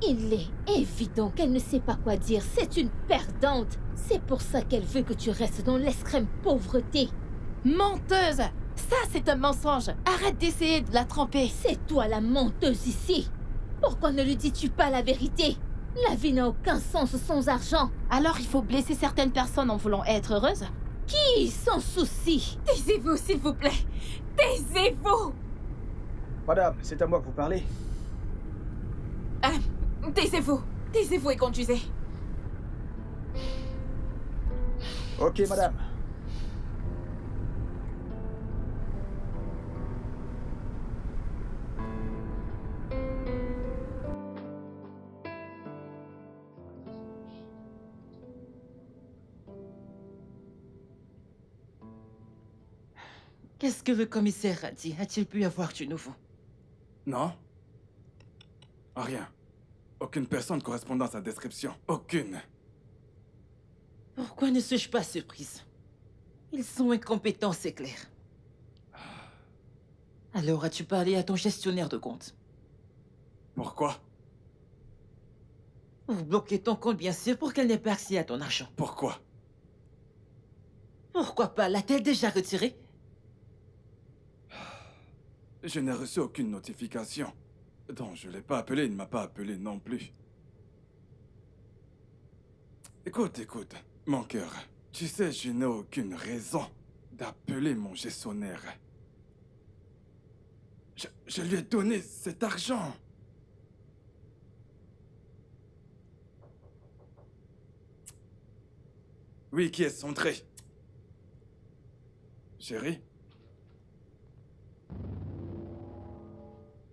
Il est évident qu'elle ne sait pas quoi dire. C'est une perdante. C'est pour ça qu'elle veut que tu restes dans l'extrême pauvreté. Menteuse! Ça, c'est un mensonge. Arrête d'essayer de la tromper. C'est toi la menteuse ici. Pourquoi ne lui dis-tu pas la vérité? La vie n'a aucun sens sans argent. Alors il faut blesser certaines personnes en voulant être heureuse? Qui s'en soucie? Taisez-vous, s'il vous plaît. Taisez-vous. Madame, c'est à moi que vous parlez. Taisez-vous. Taisez-vous et conduisez. Ok, madame. Qu'est-ce que le commissaire a dit? A-t-il pu y avoir du nouveau? Non? Rien. Aucune personne correspondant à sa description. Aucune. Pourquoi ne suis-je pas surprise? Ils sont incompétents, c'est clair. Alors as-tu parlé à ton gestionnaire de compte? Pourquoi? Pour bloquer ton compte, bien sûr, pour qu'elle n'ait pas accès à ton argent. Pourquoi? Pourquoi pas? L'a-t-elle déjà retiré? Je n'ai reçu aucune notification. Donc je l'ai pas appelé, il ne m'a pas appelé non plus. Écoute, mon cœur. Tu sais, je n'ai aucune raison d'appeler mon gestionnaire. Je lui ai donné cet argent. Oui, qui est centré? Chérie?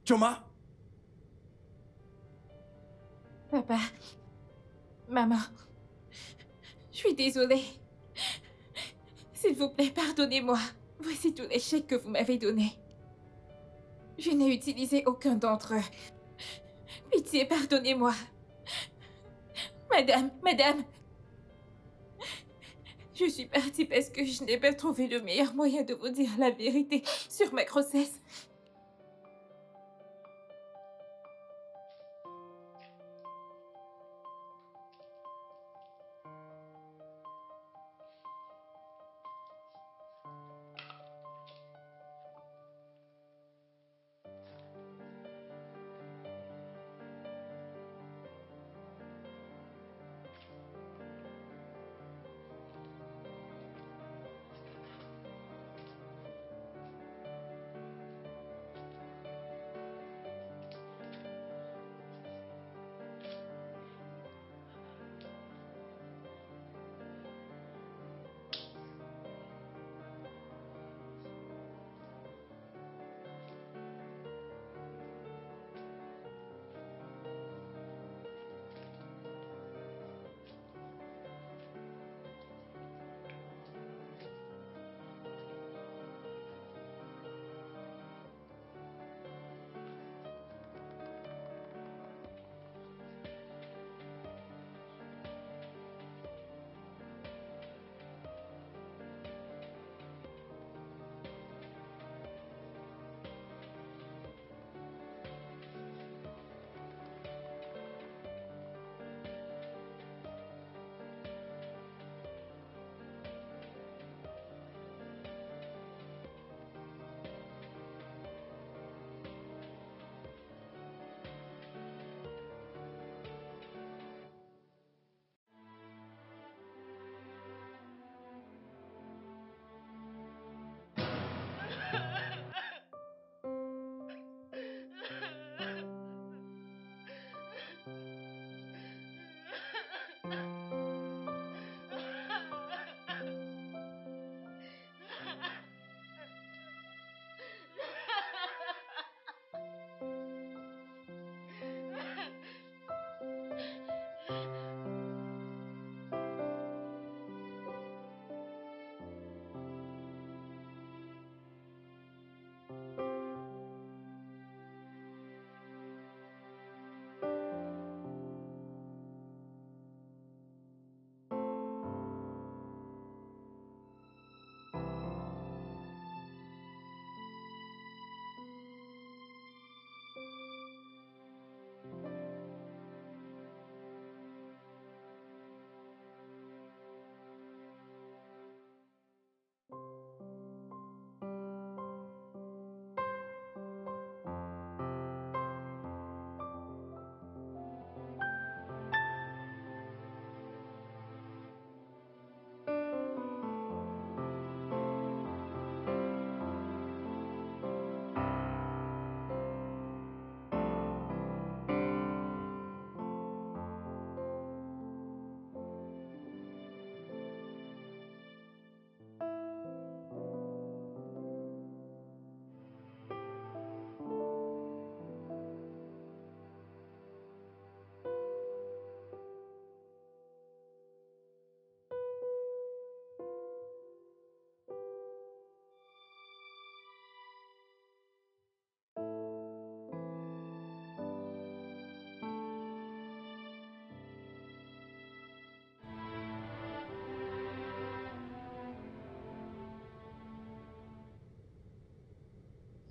Chioma? Papa. Maman. Je suis désolée. S'il vous plaît, pardonnez-moi. Voici tous les chèques que vous m'avez donnés. Je n'ai utilisé aucun d'entre eux. Pitié, pardonnez-moi. Madame. Je suis partie parce que je n'ai pas trouvé le meilleur moyen de vous dire la vérité sur ma grossesse.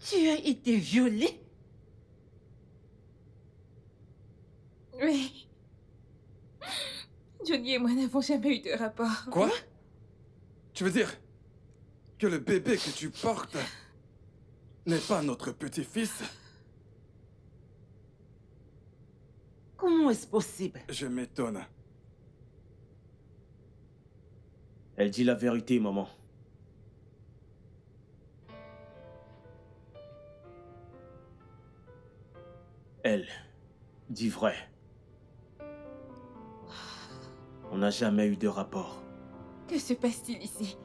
Tu as été violée? Oui. Johnny et moi n'avons jamais eu de rapport. Quoi? Tu veux dire que le bébé que tu portes n'est pas notre petit-fils? Comment est-ce possible? Je m'étonne. Elle dit la vérité, maman. Elle dit vrai. On n'a jamais eu de rapport. Que se passe-t-il ici?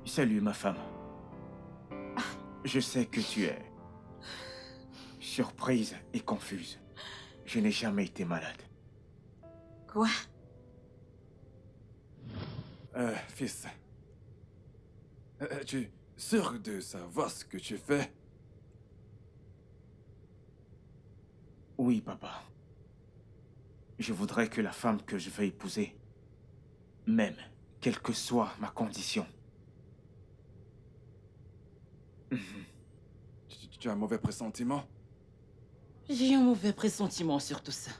Salut, ma femme. Je sais que tu es surprise et confuse. Je n'ai jamais été malade. Quoi? Fils. Es-tu sûr de savoir ce que tu fais? Oui, papa. Je voudrais que la femme que je vais épouser m'aime, quelle que soit ma condition. Tu as un mauvais pressentiment? J'ai un mauvais pressentiment sur tout ça.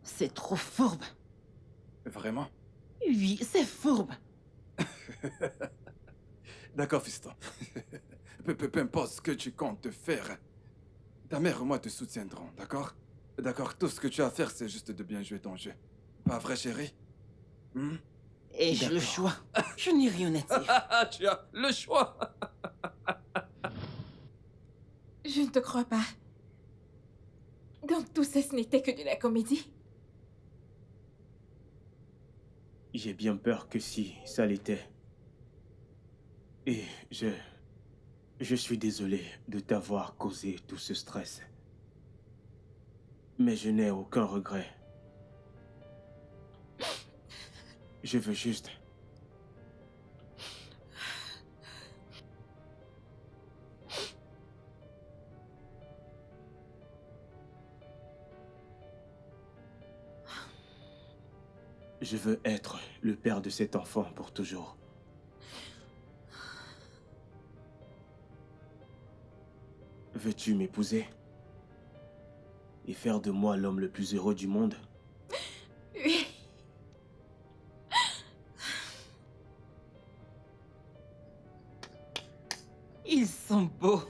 C'est trop fourbe. Vraiment? Oui, c'est fourbe. D'accord, fiston. Peu importe ce que tu comptes faire, ta mère et moi te soutiendrons, d'accord? D'accord, tout ce que tu as à faire, c'est juste de bien jouer ton jeu. Pas vrai, chérie? Ai-je le choix? Je n'ai rien à dire. Tu as le choix! Je ne te crois pas. Donc tout ça, ce n'était que de la comédie? J'ai bien peur que si ça l'était. Et je suis désolé de t'avoir causé tout ce stress. Mais je n'ai aucun regret. Je veux juste... Je veux être le père de cet enfant pour toujours. Veux-tu m'épouser? Et faire de moi l'homme le plus heureux du monde? Oui. Ils sont beaux.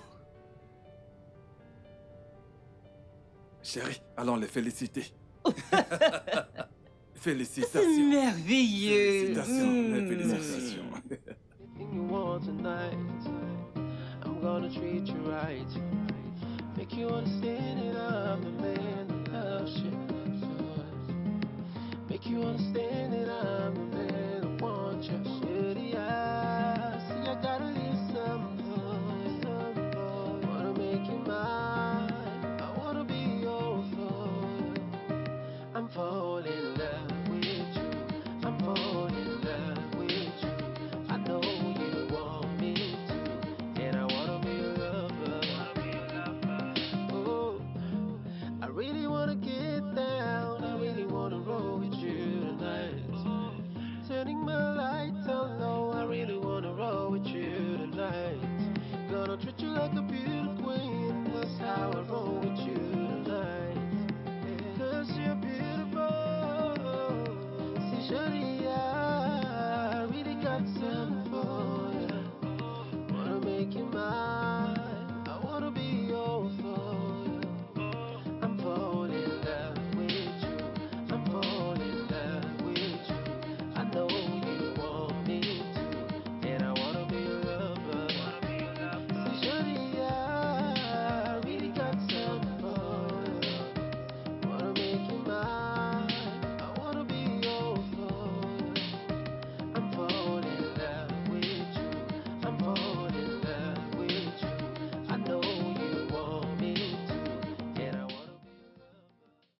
Chérie, allons les féliciter. Félicitations. C'est merveilleux. Félicitations. Félicitations. You want tonight, I'm gonna treat you right. Make you understand that I'm the man that loves you. Make you understand that I'm the man that wants you. Shitty eyes, see I gotta leave some boy. Wanna make you mine, I wanna be your fool. I'm falling in love with you. I'm falling in love with you. I know you want me to, and I wanna be a lover. Oh, I really wanna get down. I really wanna roll with you tonight. Turning my lights on low. I really wanna roll with you tonight. Gonna treat you like a beautiful queen. That's how I roll with you tonight. 'Cause you're beautiful. See, shawty, I really got something for you. Wanna make you mine.